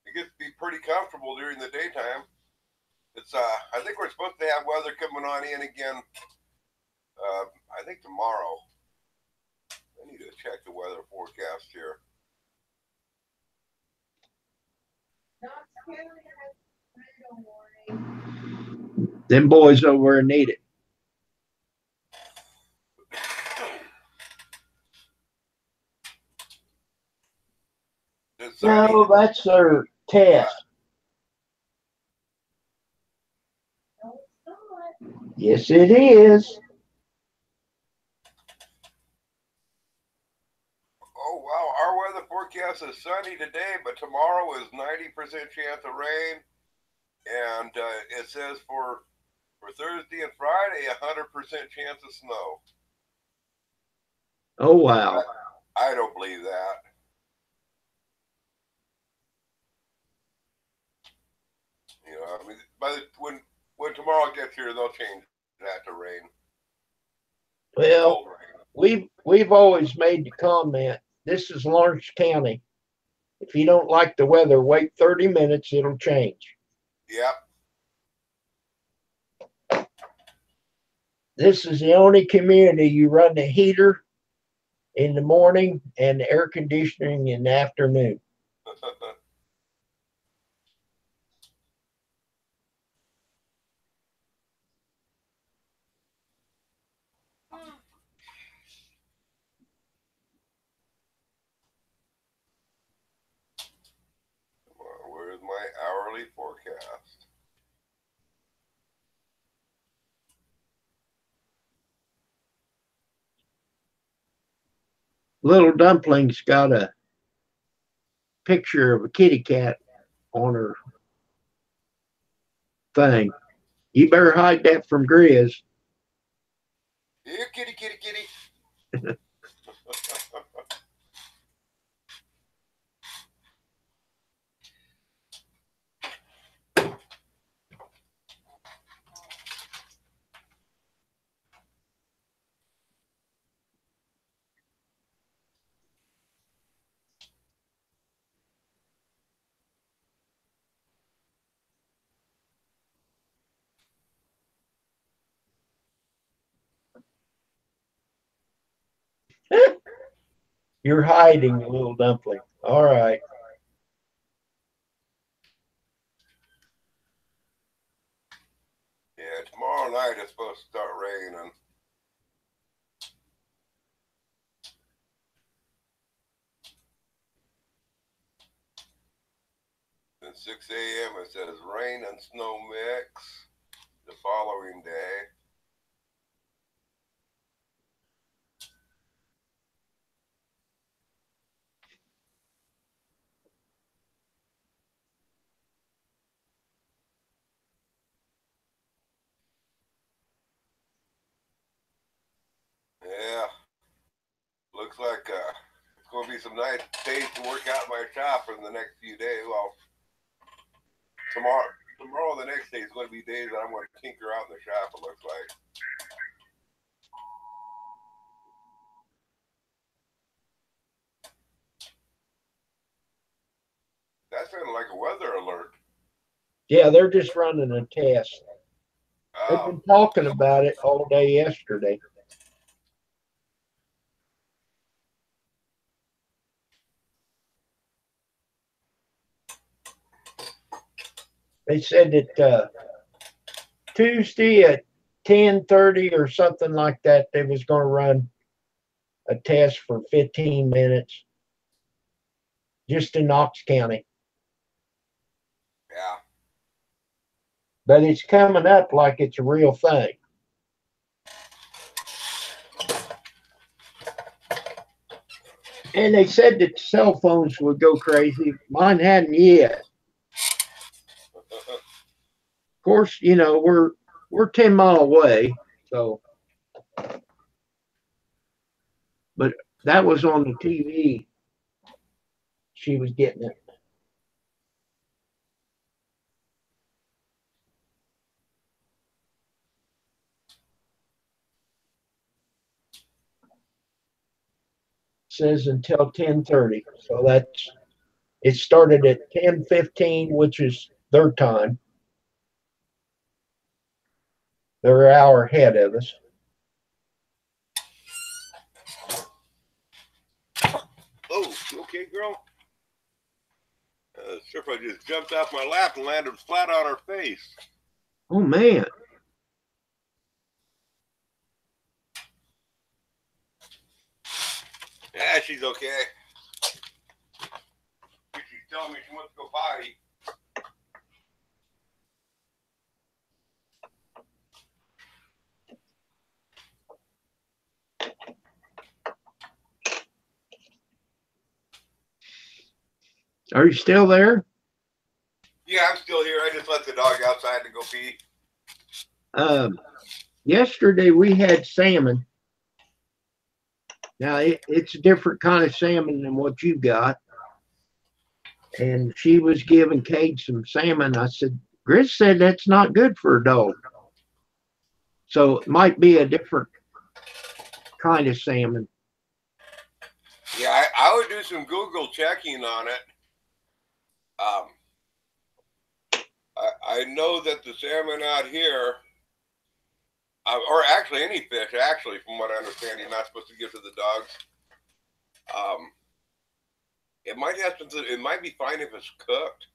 it gets to be pretty comfortable during the daytime. It's I think we're supposed to have weather coming on in again. I think tomorrow. I need to check the weather forecast here. Them boys over there need it. No, that's their test. Yes, it is. Oh wow, our weather forecast is sunny today, but tomorrow is 90% chance of rain, and it says for Thursday and Friday 100% chance of snow. Oh wow. I don't believe that. You know, I mean, when tomorrow gets here, they'll change that to rain. Well, Rain. we've always made the comment. This is Lawrence County. If you don't like the weather, wait 30 minutes. It'll change. Yep. This is the only community you run the heater in the morning and the air conditioning in the afternoon. Where's my hourly forecast? Little Dumpling's got a picture of a kitty cat on her thing. You better hide that from Grizz. Here, kitty, kitty, kitty. You're hiding, little dumpling. All right. Yeah, tomorrow night it's supposed to start raining. At 6 a.m. it says rain and snow mix the following day. Yeah, looks like it's going to be some nice days to work out my shop in the next few days. Well, tomorrow, the next day is going to be days that I'm going to tinker out in the shop. It looks like. That sounded like a weather alert. Yeah, they're just running a test. They've Oh, been talking about it all day yesterday. They said that Tuesday at 10:30 or something like that, they was going to run a test for 15 minutes just in Knox County. yeah. But it's coming up like it's a real thing. And they said that cell phones would go crazy. Mine hadn't yet. Of course, you know, we're 10 mile away, so but that was on the TV. She was getting it. Says until 10:30. So that's it started at 10:15, which is their time. They're an hour ahead of us. Oh, you okay, girl? Surfer just jumped off my lap and landed flat on her face. Oh man. Yeah, she's okay. She's telling me she wants to go potty. Are you still there? Yeah, I'm still here. I just let the dog outside to go pee. Yesterday we had salmon. Now it's a different kind of salmon than what you got. And she was giving Kate some salmon. I said, Gris said that's not good for a dog. So it might be a different kind of salmon. Yeah, I would do some Google checking on it. I know that the salmon out here, or actually any fish, actually, from what I understand, you're not supposed to give to the dogs. It might have to. It might be fine if it's cooked.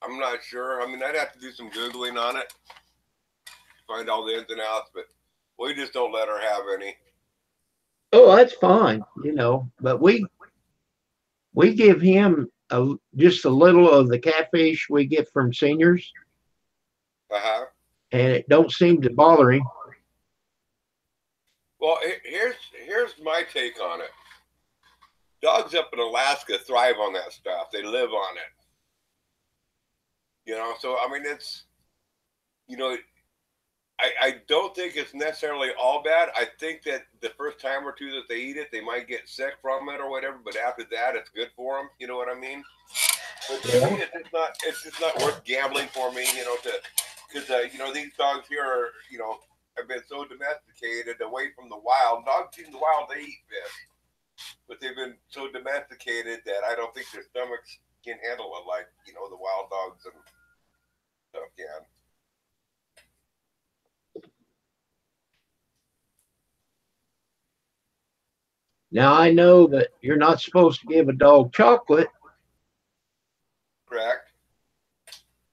I'm not sure. I mean, I'd have to do some Googling on it, find all the ins and outs, but we just don't let her have any. Oh, that's fine, you know. But we give him just a little of the catfish we get from seniors, Uh-huh. and it don't seem to bother him. Well, here's my take on it. Dogs up in Alaska thrive on that stuff. They live on it. You know, so I mean, it's, you know, I don't think it's necessarily all bad. I think that the first time or two that they eat it, they might get sick from it or whatever. But after that, it's good for them. You know what I mean? But to me, Yeah. it's just not worth gambling for me. You know, because you know these dogs here are have been so domesticated away from the wild. Dogs in the wild they eat fish, but they've been so domesticated that I don't think their stomachs can handle it like the wild dogs and stuff can. Now I know that you're not supposed to give a dog chocolate, Correct.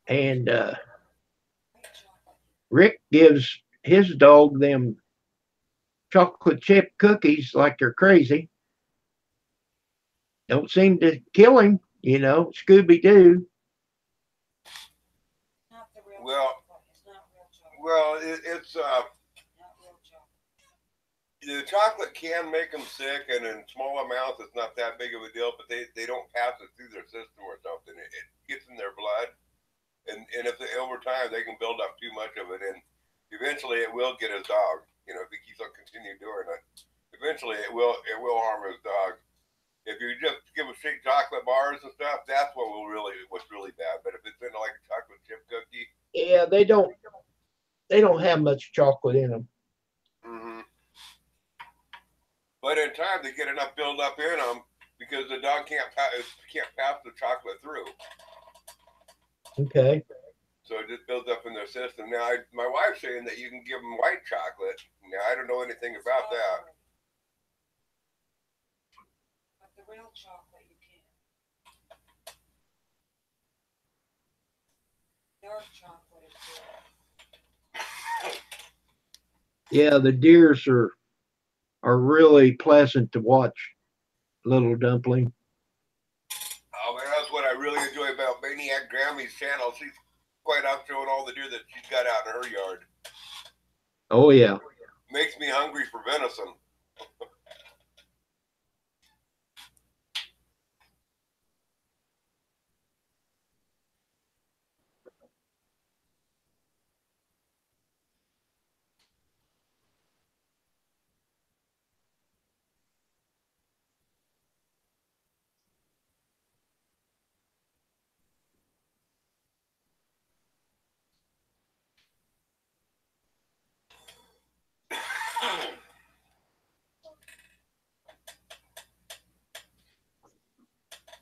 and Rick gives his dog them chocolate chip cookies like they're crazy. Don't seem to kill him, Scooby Doo. Well, well, it's the chocolate can make them sick, and in small amounts, it's not that big of a deal. But they don't pass it through their system or something. It gets in their blood, and if they, over time they can build up too much of it, and eventually it will get his dog. If he keeps on continuing doing it, eventually it will harm his dog. If you just give him straight chocolate bars and stuff, that's what's really bad. But if it's in like a chocolate chip cookie, Yeah, they don't have much chocolate in them. mm-hmm. But in time they get enough build up in them because the dog can't pass the chocolate through. Okay. So it just builds up in their system. Now, my wife's saying that you can give them white chocolate. Now, I don't know anything about that. But the real chocolate you can't. Dark chocolate is good. Yeah, the deers are really pleasant to watch, little dumpling. Oh man, that's what I really enjoy about Maniac Grammy's channel. She's quite out showing all the deer that she's got out in her yard. Oh yeah. Makes me hungry for venison.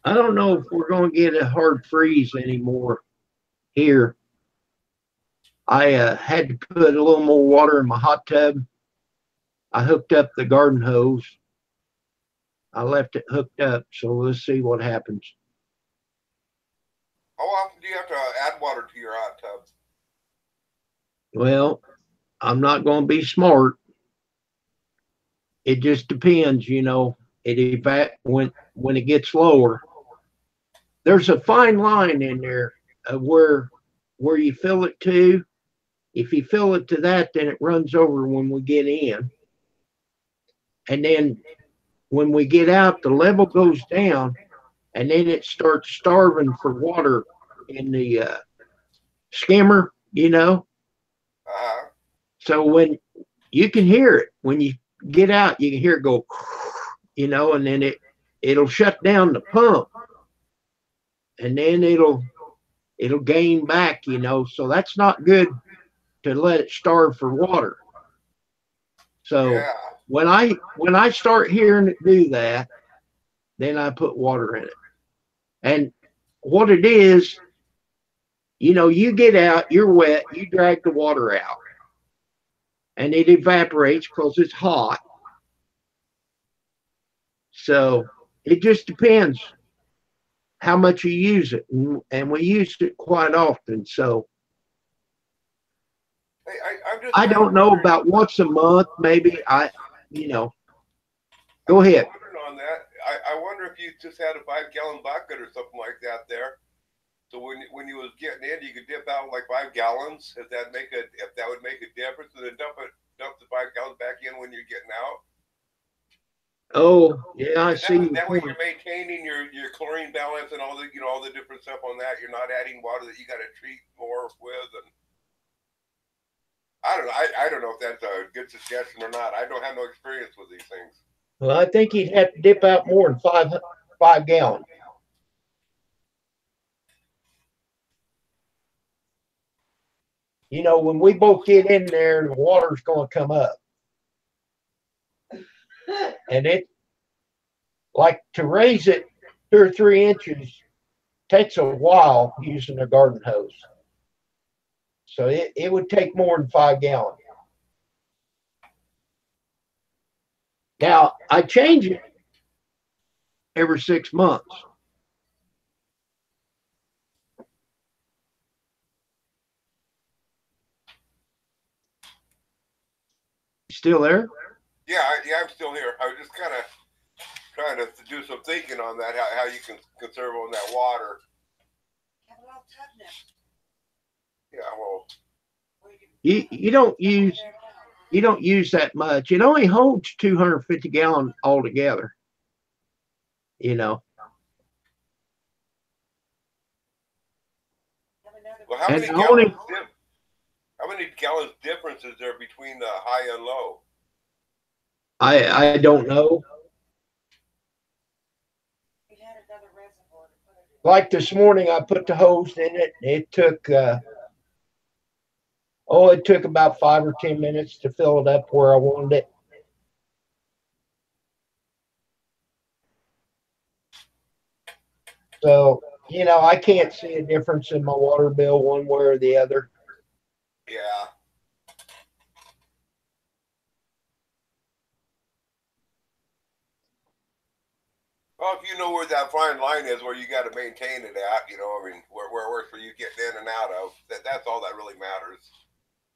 I don't know if we're going to get a hard freeze anymore here. I had to put a little more water in my hot tub. I hooked up the garden hose. I left it hooked up, so let's see what happens. How often do you have to add water to your hot tub? Well, I'm not going to be smart. It just depends, when it gets lower. There's a fine line in there of where you fill it to. If you fill it to that, then it runs over when we get in. And then when we get out, the level goes down, and then it starts starving for water in the skimmer. Uh-huh. So when you can hear it, when you get out, you can hear it go, and then it'll shut down the pump, and then it'll gain back, so that's not good to let it starve for water. So Yeah. when I start hearing it do that, then I put water in it. And what it is, you get out, you're wet, you drag the water out, and it evaporates because it's hot. So it just depends how much you use it, and we use it quite often. So Hey, I'm just I kind of don't know, wondering. about once a month, maybe. Go I'm just ahead. wondering on that. I wonder if you just had a 5 gallon bucket or something like that there. So when you was getting in, you could dip out like 5 gallons. If that would make a difference, and then dump the 5 gallons back in when you're getting out. Oh, yeah, I And see your that way point. you're maintaining your chlorine balance and all the different stuff on that. You're not adding water that you got to treat more with. And I don't know. I don't know if that's a good suggestion or not. I don't have no experience with these things. Well, I think he'd have to dip out more than 5 gallons. You know, when we both get in there, the water's going to come up. And it, like to raise it 2 or 3 inches, takes a while using a garden hose. So it would take more than 5 gallons. Now, I change it every 6 months. Still there? Yeah, I'm still here. I was just kind of trying to do some thinking on that, how you can conserve on that water. Yeah, well, You don't use that much. It only holds 250 gallon altogether. You know. well, how And many the gallons? only How many gallons difference is there between the high and low? I don't know. Like this morning, I put the hose in it. It took it took about 5 or 10 minutes to fill it up where I wanted it. So, you know, I can't see a difference in my water bill one way or the other. Yeah. Well, if you know where that fine line is, where you got to maintain it at, you know, I mean, where it works for you getting in and out of, that's all that really matters.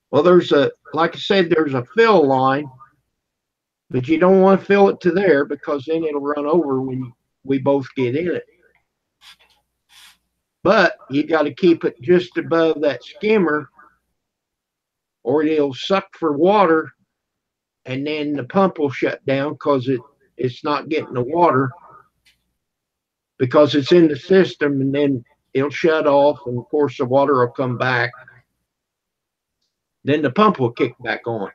Well, like I said, there's a fill line, but you don't want to fill it to there because then it'll run over when we both get in it. But you got to keep it just above that skimmer or it'll suck for water and then the pump will shut down because it's not getting the water because it's in the system, and then it'll shut off, and of course the water will come back. Then the pump will kick back on.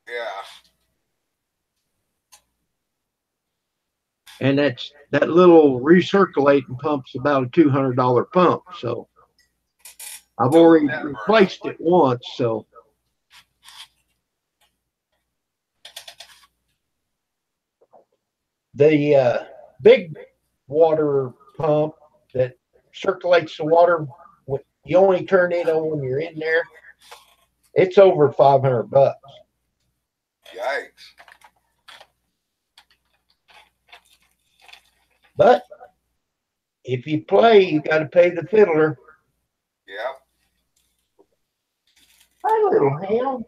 Yeah. And that little recirculating pump's about a $200 pump. So I've already replaced it once. So the big water pump that circulates the water, you only turn it on when you're in there. It's over $500. Yikes. But if you play, you got to pay the fiddler. Yeah. Hi, little ham.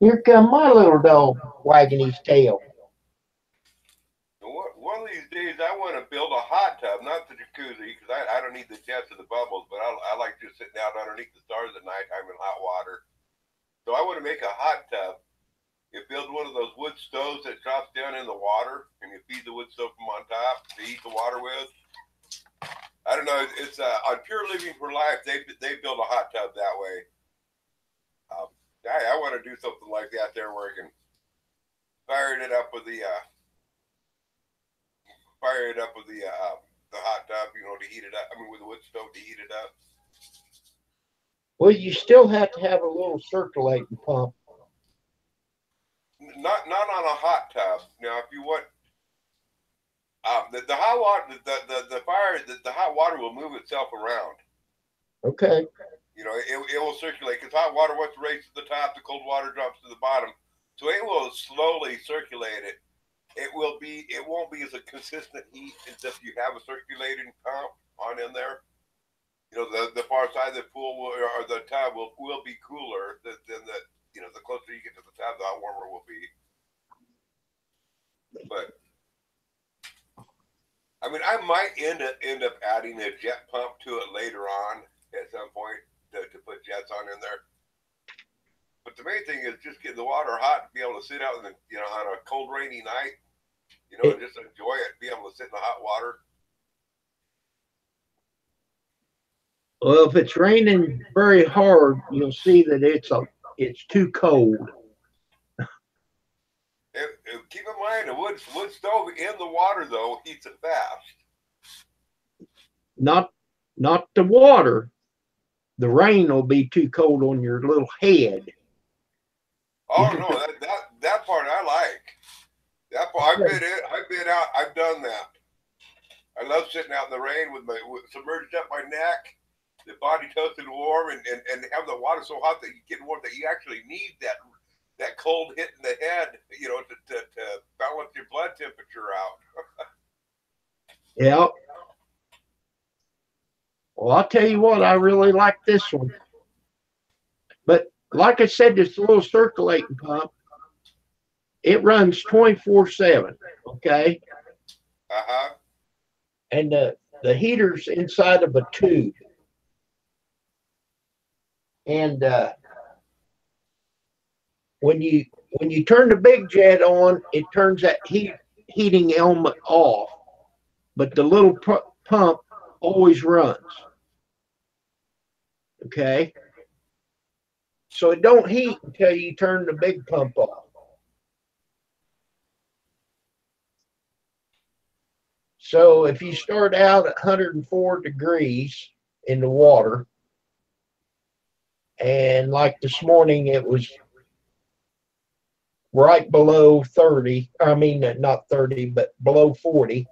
Here come my little dog wagging his tail. One of these days, I want to build a hot tub, not the jacuzzi, because I don't need the jets or the bubbles, but I like just sitting out underneath the stars at nighttime in hot water. So I want to make a hot tub. You build one of those wood stoves that drops down in the water, and you feed the wood stove from on top to heat the water with. I don't know. It's on Pure Living for Life. They build a hot tub that way. I want to do something like that there, where I can fire it up with the hot tub, you know, to heat it up. I mean, with the wood stove to heat it up. Well, you still have to have a little circulating pump. Not on a hot tub. Now, if you want, the hot water, the hot water will move itself around. Okay. You know, it will circulate, because hot water, once it raises to the top, the cold water drops to the bottom. So it will slowly circulate it. It won't be as a consistent heat as if you have a circulating pump on in there. You know, the far side of the pool or the tub will be cooler than the, you know, the closer you get to the tub, the warmer it will be. But I mean, I might end up adding a jet pump to it later on at some point to put jets on in there. But the main thing is just getting the water hot, be able to sit out in the, you know, on a cold, rainy night, you know, and just enjoy it, be able to sit in the hot water. Well, if it's raining very hard, you'll see that it's too cold. Keep in mind, a wood stove in the water though heats it fast. Not not the water. The rain will be too cold on your little head. Oh no, that part I like. That part I've been out. I've done that. I love sitting out in the rain with submerged up my neck, the body toasted warm, and have the water so hot that you get warm that you actually need that cold hit in the head, to balance your blood temperature out. Yeah. Well, I'll tell you what, I really like this one. But like I said, this little circulating pump, it runs 24/7. Okay. Uh-huh. And the heater's inside of a tube. And when you turn the big jet on, it turns that heating element off, but the little pump always runs. Okay, so it don't heat until you turn the big pump off. So if you start out at 104 degrees in the water, and like this morning it was right below 30, I mean not 30, but below 40.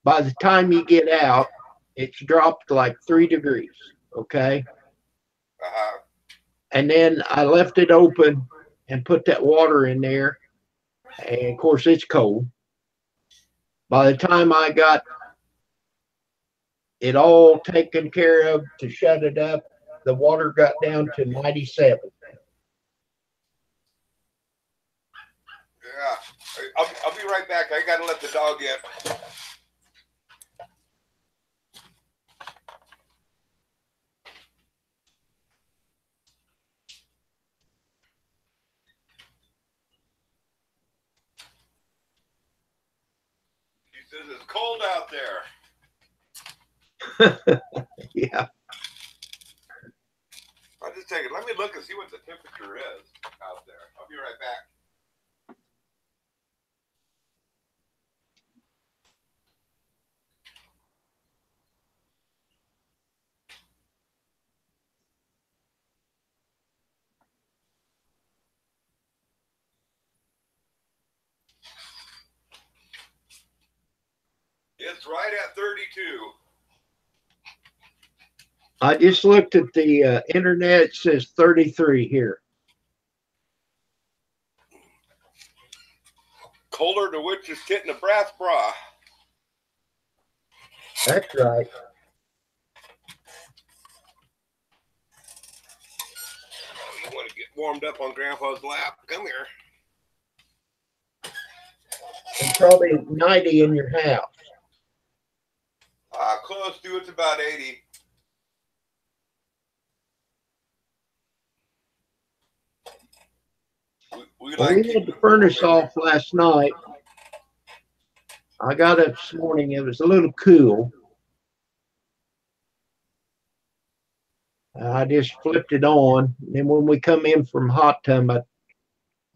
By the time you get out, it's dropped like 3 degrees. Okay. Uh-huh. And then I left it open and put that water in there. And of course, it's cold. By the time I got it all taken care of to shut it up, the water got down to 97. Yeah. I'll be right back. I got to let the dog in. He says it's cold out there. Yeah. I'll just take it. Let me look and see what the temperature is out there. I'll be right back. It's right at 32. I just looked at the internet. It says 33 here. Colder to which is getting a brass bra. That's right. You want to get warmed up on Grandpa's lap? Come here. And probably 90 in your house. Close to it's about 80. We had the furnace off last night. I got up this morning. It was a little cool. I just flipped it on. And then when we come in from hot tub,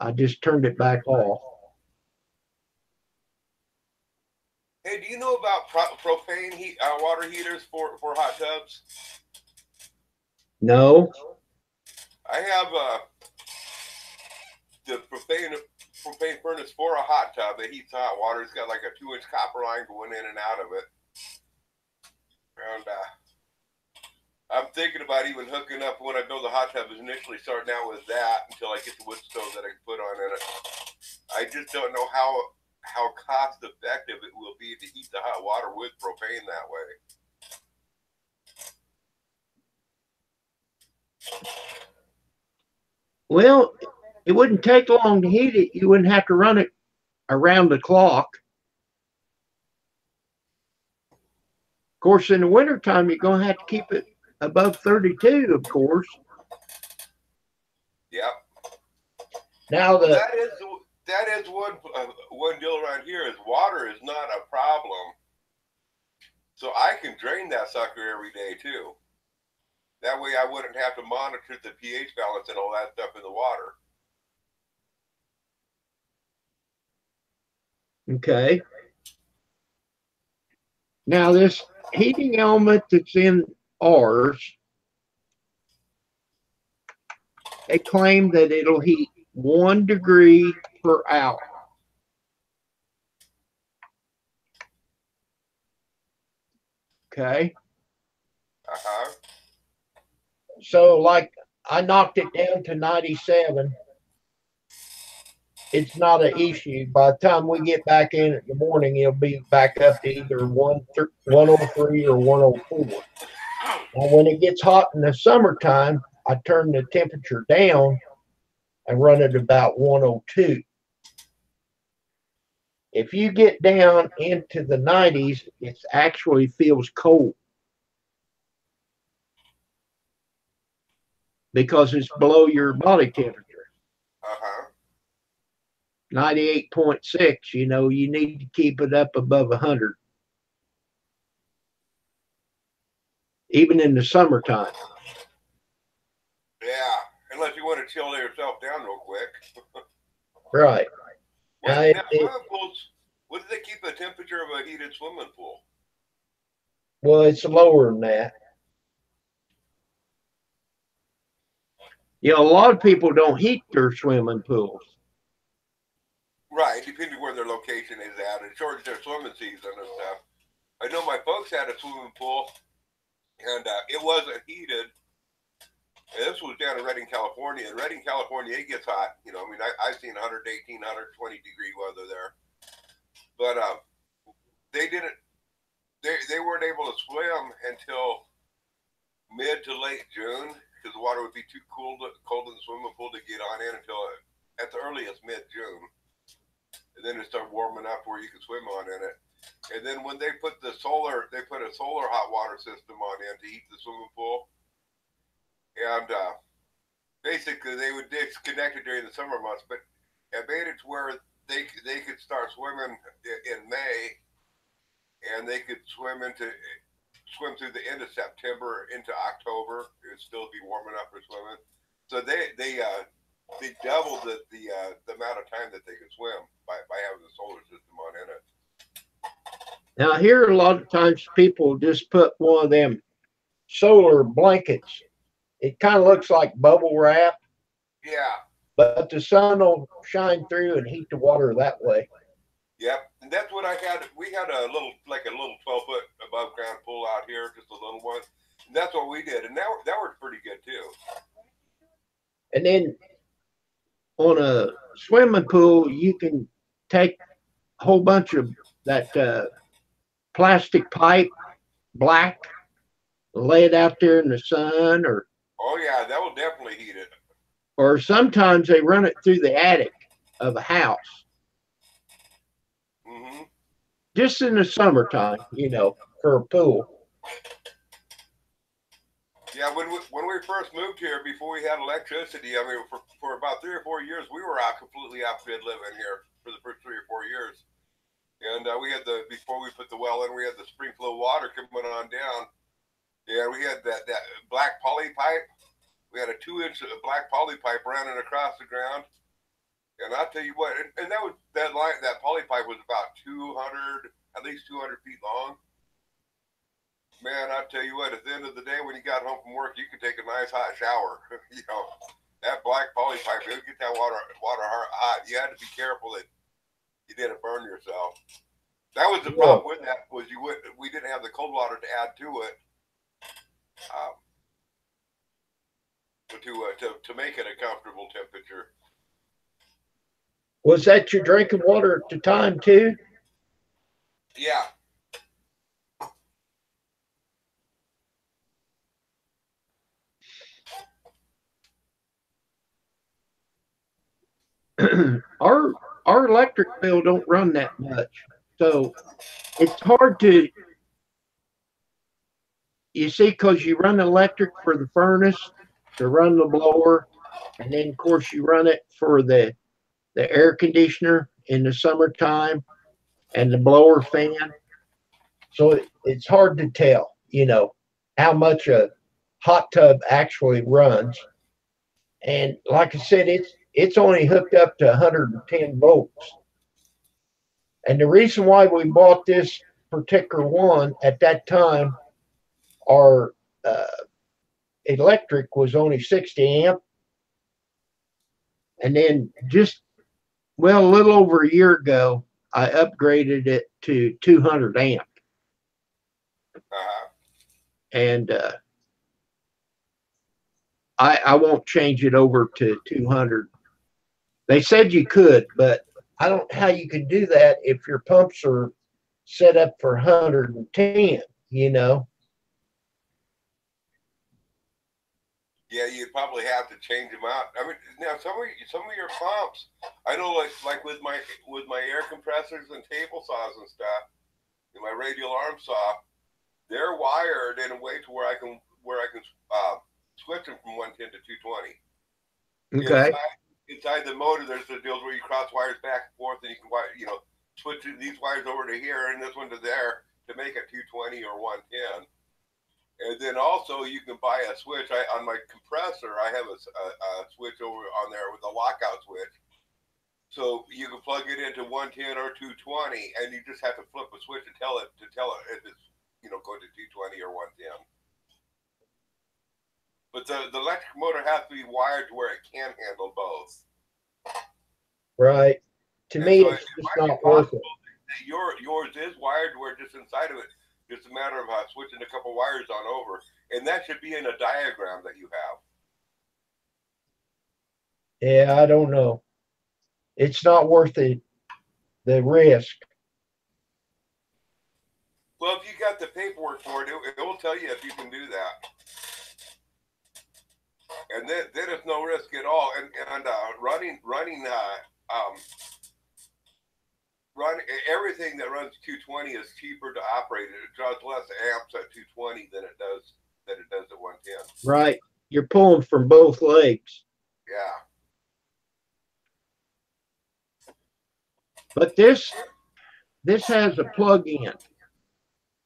I just turned it back off. Hey, do you know about propane water heaters for hot tubs? No. I have the propane furnace for a hot tub that heats hot water. It's got like a 2-inch copper line going in and out of it. And I'm thinking about even hooking up when I build a hot tub, is initially starting out with that until I get the wood stove that I can put on in it. I just don't know how cost effective it will be to heat the hot water with propane that way. Well, it wouldn't take long to heat it. You wouldn't have to run it around the clock. Of course, in the wintertime, you're going to have to keep it above 32, of course. Yep. Now that is one deal around here is water is not a problem. So I can drain that sucker every day too. That way I wouldn't have to monitor the pH balance and all that stuff in the water. Okay. Now this heating element that's in ours, they claim that it'll heat 1 degree per hour. Okay. Uh-huh. So like I knocked it down to 97. It's not an issue. By the time we get back in the morning, it'll be back up to either 103 or 104. Now, when it gets hot in the summertime, I turn the temperature down and run it about 102. If you get down into the 90s, it actually feels cold because it's below your body temperature. Uh-huh. 98.6, you know, you need to keep it up above 100, even in the summertime. Yeah, unless you want to chill yourself down real quick. Right. Now, Now, swimming pools, what do they keep the temperature of a heated swimming pool? well, it's lower than that. You know, a lot of people don't heat their swimming pools. Right, depending where their location is at. It shortens their swimming season and stuff. I know my folks had a swimming pool, and it wasn't heated. And this was down in Redding, California. In Redding, California, it gets hot. You know, I mean, I've seen 118, 120 degree weather there. But they didn't. They weren't able to swim until mid to late June because the water would be too cold in the swimming pool to get on in until at the earliest mid-June. And then it started warming up where you could swim on in it. And then when they put a solar hot water system on in to heat the swimming pool. And basically they would disconnect it during the summer months, but it made it to where they could start swimming in May, and they could swim through the end of September into October. It would still be warm enough for swimming. So they doubled the amount of time that they could swim by having the solar system on in it. Now, here a lot of times people just put one of them solar blankets. It kind of looks like bubble wrap. Yeah. But the sun will shine through and heat the water that way. Yep, and that's what I had. We had a little 12-foot above ground pool out here, just a little one. And that's what we did, and that worked pretty good too. And then on a swimming pool, you can take a whole bunch of that plastic pipe, black, lay it out there in the sun, or oh yeah, that will definitely heat it. Or sometimes they run it through the attic of a house. Mm-hmm. Just in the summertime, you know, for a pool. Yeah, when we first moved here, before we had electricity, I mean, for about 3 or 4 years, we were completely off grid living here for the first 3 or 4 years. And we had before we put the well in, we had the spring flow water coming on down. Yeah, we had that black poly pipe. We had a 2-inch black poly pipe running across the ground. And I'll tell you what, and that poly pipe was about at least 200 feet long. Man, I'll tell you what, at the end of the day, when you got home from work, you could take a nice hot shower. You know, that black poly pipe, it would get that water hot. You had to be careful that you didn't burn yourself. That was the problem with that, was we didn't have the cold water to add to it. To make it a comfortable temperature. Was that your drinking water at the time too? Yeah. Our electric bill don't run that much, so it's hard to, you see, because you run electric for the furnace to run the blower, and then of course you run it for the air conditioner in the summertime and the blower fan. So it's hard to tell, you know, how much a hot tub actually runs. And like I said, it's only hooked up to 110 volts. And the reason why we bought this particular one at that time, our electric was only 60 amp. And then just, well, a little over a year ago, I upgraded it to 200 amp. Uh-huh. And I won't change it over to 200. They said you could, but I don't know how you could do that if your pumps are set up for 110, you know? Yeah, you'd probably have to change them out. I mean, now some of your pumps, I know, like with my air compressors and table saws and stuff, and my radial arm saw, they're wired in a way to where I can switch them from 110 to 220. Okay. Inside the motor, there's the deals where you cross wires back and forth, and you can switch these wires over to here and this one to there to make it 220 or 110. And then also you can buy a switch. On my compressor, I have a switch over on there with a lockout switch. So you can plug it into 110 or 220, and you just have to flip a switch and tell it if it's going to 220 or 110. But the electric motor has to be wired to where it can handle both. Right. To And me, so it's just not worth it. Yours is wired where just inside of it, just a matter of switching a couple wires on over, and that should be in a diagram that you have. Yeah, I don't know. It's not worth the risk. Well, if you got the paperwork for it, it will tell you if you can do that. And then it's no risk at all. And running everything that runs 220 is cheaper to operate. It draws less amps at 220 than it does at 110. Right. You're pulling from both legs. Yeah. But this has a plug-in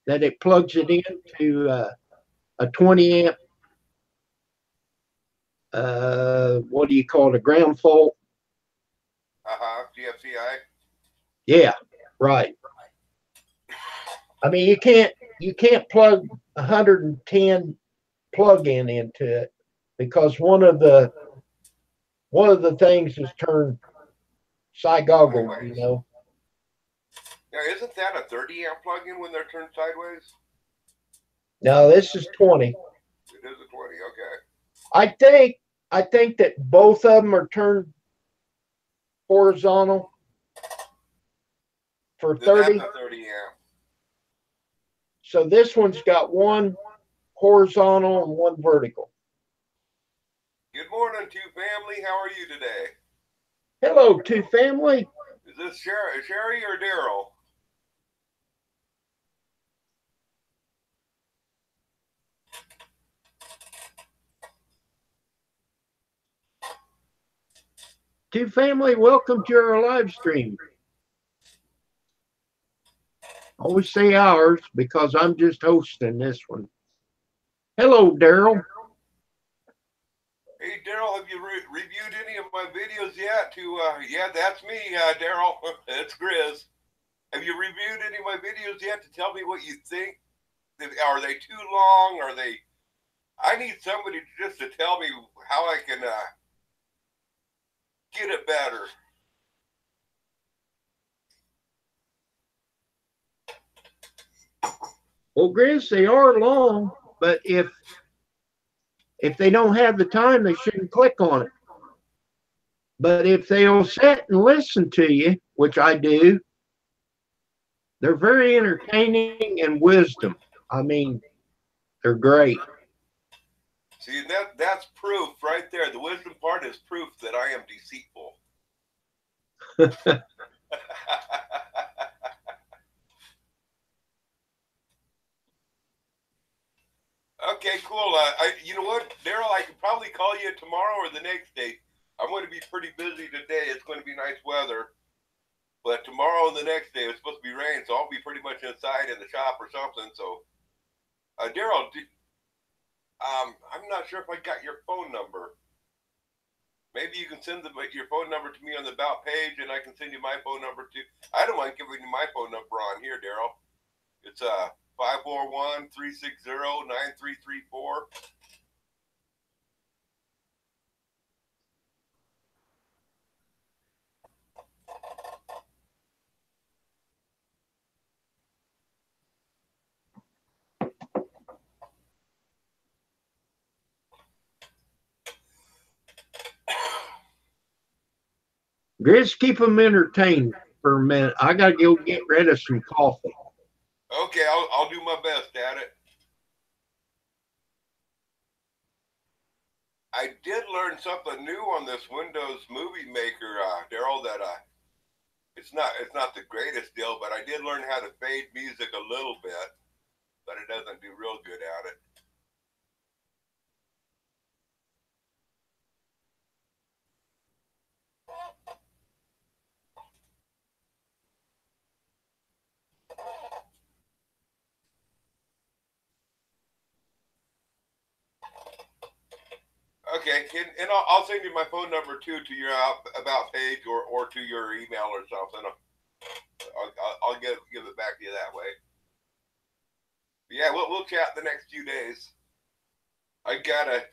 that it plugs it into a 20 amp. What do you call it? A ground fault. GFCI. Yeah. Right. I mean, you can't plug 110 plug-in into it because one of the things is turned goggle, you know. Now, isn't that a 30 amp plug-in when they're turned sideways? No, this is 20. It is a 20. Okay. I think that both of them are turned horizontal for 30. That's a 30 amp. So this one's got one horizontal and one vertical. Good morning, Two Family. How are you today? Hello, Two Family. Is this Sherry or Daryl? Two Family, welcome to our live stream. Always say ours because I'm just hosting this one. Hello, Daryl. Hey, Daryl, have you reviewed any of my videos yet? Yeah, that's me, Daryl. It's Grizz. Have you reviewed any of my videos yet to tell me what you think? Are they too long? I need somebody just to tell me how I can get it better. Well, Grizz, they are long, but if they don't have the time, they shouldn't click on it. But if they'll sit and listen to you, which I do, they're very entertaining and wisdom. I mean, they're great. See, that's proof right there. The wisdom part is proof that I am deceitful. Okay, cool. You know what, Daryl? I can probably call you tomorrow or the next day. I'm going to be pretty busy today. It's going to be nice weather. But tomorrow and the next day, it's supposed to be rain, so I'll be pretty much inside in the shop or something. So, Daryl, I'm not sure if I got your phone number. Maybe you can send your phone number to me on the About page, and I can send you my phone number too. I don't mind giving you my phone number on here, Daryl. It's 541-360-9334. Just keep them entertained for a minute. I got to go get rid of some coffee. Okay, I'll do my best at it. I did learn something new on this Windows Movie Maker, Daryl. That it's not the greatest deal, but I did learn how to fade music a little bit, but it doesn't do real good at it. Okay, and I'll send you my phone number too to your About page or to your email or something. I'll give it back to you that way. But yeah, we'll chat the next few days. I gotta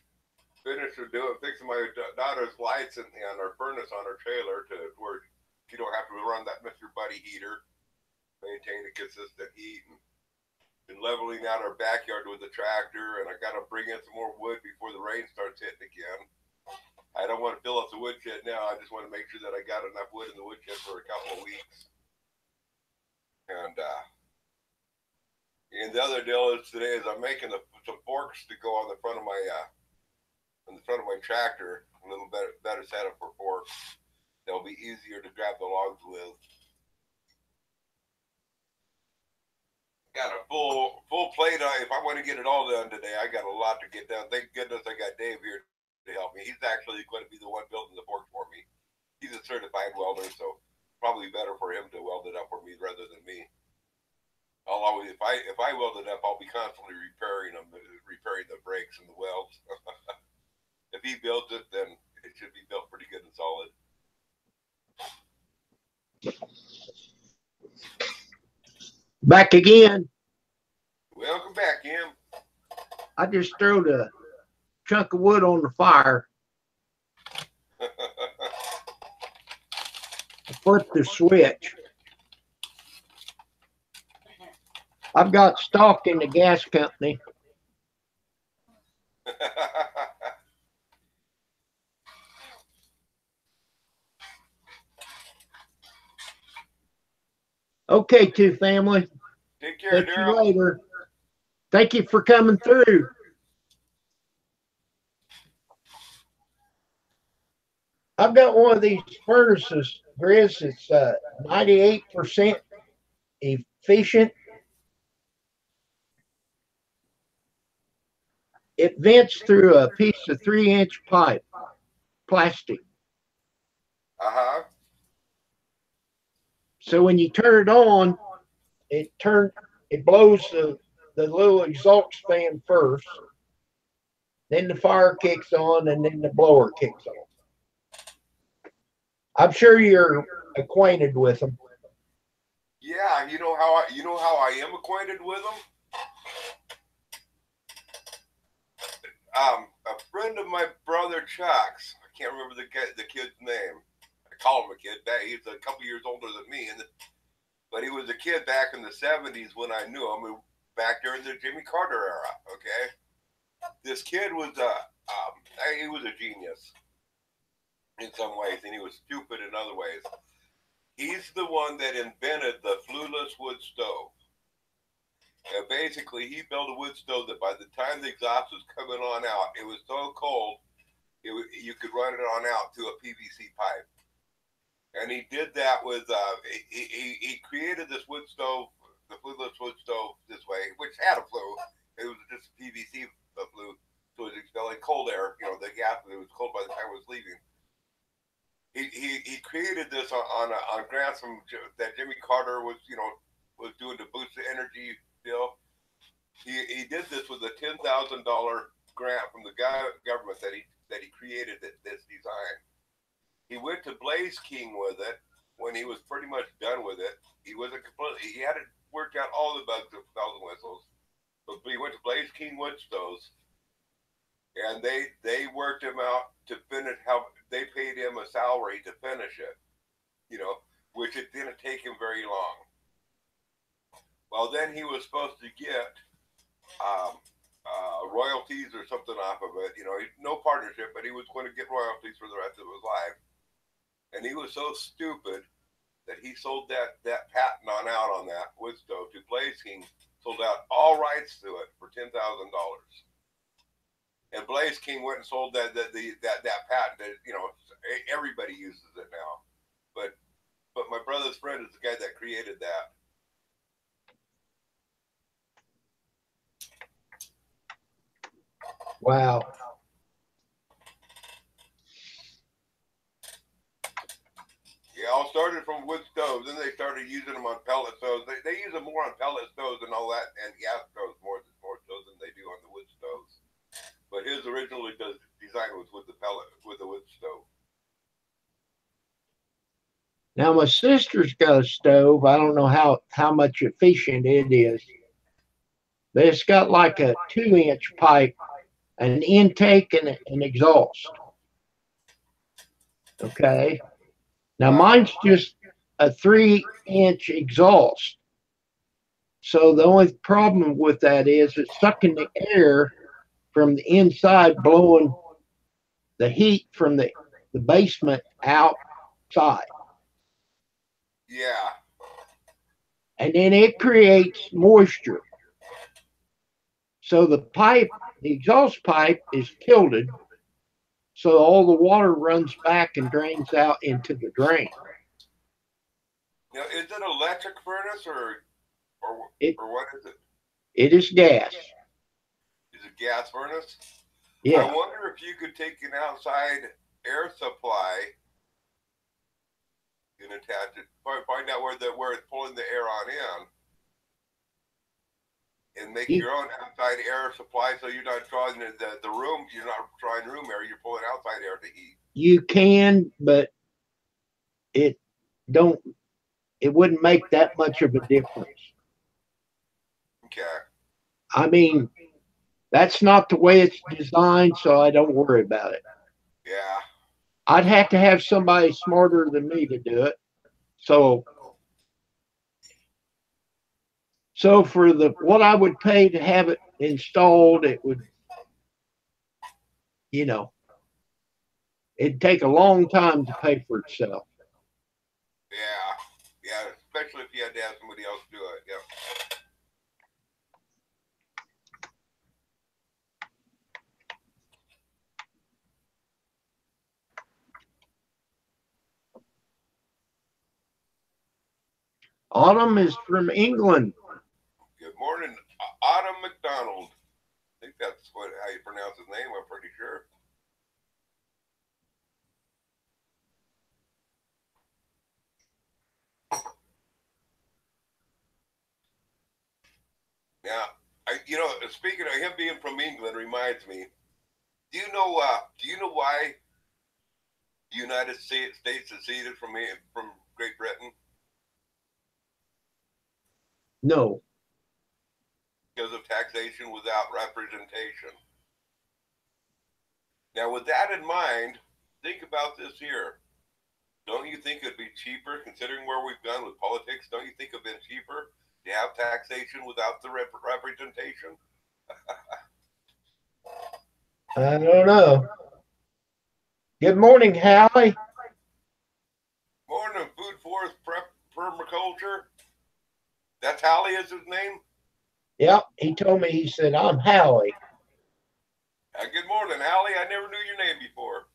finish fixing my daughter's lights and our furnace on her trailer to where she don't have to run that Mr. Buddy heater, maintain a consistent heat, and leveling out our backyard with the tractor. And I gotta bring in some more wood before the rain starts hitting again. I don't want to fill up the woodshed now. I just want to make sure that I got enough wood in the woodshed for a couple of weeks. And the other deal is today is I'm making some forks to go on the front of my tractor. A little better setup for forks. They'll be easier to grab the logs with. Got a full plate. If I want to get it all done today, I got a lot to get done. Thank goodness I got Dave here to help me. He's actually going to be the one building the forks for me. He's a certified welder, so probably better for him to weld it up for me rather than me. I'll always, if I weld it up, I'll be constantly repairing the brakes and the welds. If he builds it, then it should be built pretty good and solid. Back again. Welcome back, Kim. I just threw a chunk of wood on the fire. Flip the switch. I've got stock in the gas company. Okay, two family. Take care, Catch you later. Thank you for coming through. I've got one of these furnaces, Grizz. It's 98% efficient. It vents through a piece of 3-inch pipe, plastic. So when you turn it on, it blows the little exhaust fan first. Then the fire kicks on, and then the blower kicks on. I'm sure you're acquainted with them. Yeah, you know how I am acquainted with them. A friend of my brother Chuck's, I can't remember the kid's name. I call him a kid. He's a couple years older than me, but he was a kid back in the 70s when I knew him. Back during the Jimmy Carter era. Okay, this kid was he was a genius in some ways, and he was stupid in other ways. He's the one that invented the flueless wood stove. And basically, he built a wood stove that by the time the exhaust was coming on out, it was so cold, you could run it on out to a PVC pipe. And he did that with, he created this wood stove, the flueless wood stove this way, which had a flue. It was just PVC flue, so it was expelling cold air, the gas, it was cold by the time it was leaving. He created this on grants from that Jimmy Carter was doing to boost the energy deal. He did this with a $10,000 grant from the government that he created this design. He went to Blaze King with it when he was pretty much done with it. He had it worked out all the bugs of bells and whistles. But he went to Blaze King wood stoves, and they worked him out to finish. How they paid him a salary to finish it, which it didn't take him very long. Well, then he was supposed to get royalties or something off of it. No partnership, but he was going to get royalties for the rest of his life. And he was so stupid that he sold that patent out on that wood stove to Blaze King, sold out all rights to it for $10,000. And Blaze King went and sold that patent. Everybody uses it now. But my brother's friend is the guy that created that. Wow. Yeah, all started from wood stoves. Then they started using them on pellet stoves. They use them more on pellet stoves and all that, and gas stoves more so than they do on the wood stoves. But his originally design was with the wood stove. Now my sister's got a stove. I don't know how much efficient it is, but it's got like a 2-inch pipe, an intake, and an exhaust. Okay. Now mine's just a 3-inch exhaust. So the only problem with that is it's sucking the air from the inside, blowing the heat from the basement outside. Yeah. And then it creates moisture. So the exhaust pipe is tilted, so all the water runs back and drains out into the drain. Now, is it an electric furnace or what is it? It is gas. Is it gas furnace? Yeah. I wonder if you could take an outside air supply and attach it. Find out where it's pulling the air on in, and make your own outside air supply. So you're not drawing the room. You're not drawing room air. You're pulling outside air to heat. You can, but it wouldn't make that much of a difference. Okay. I mean, that's not the way it's designed, so I don't worry about it. Yeah. I'd have to have somebody smarter than me to do it. So for what I would pay to have it installed, it would, it'd take a long time to pay for itself. Yeah, especially if you had to have somebody else do it. Yep. Autumn is from England. Good morning, Autumn McDonald. I think that's how you pronounce his name, I'm pretty sure. Now, speaking of him being from England reminds me, do you know why the United States seceded from Great Britain? No. Because of taxation without representation. Now, with that in mind, think about this here. Don't you think it'd be cheaper, considering where we've gone with politics? Don't you think it'd been cheaper to have taxation without the representation? I don't know. Good morning, Hallie. Morning, Food Forest Permaculture. That's Hallie is his name? Yep, he told me, he said, I'm Hallie. Good morning, Hallie. I never knew your name before.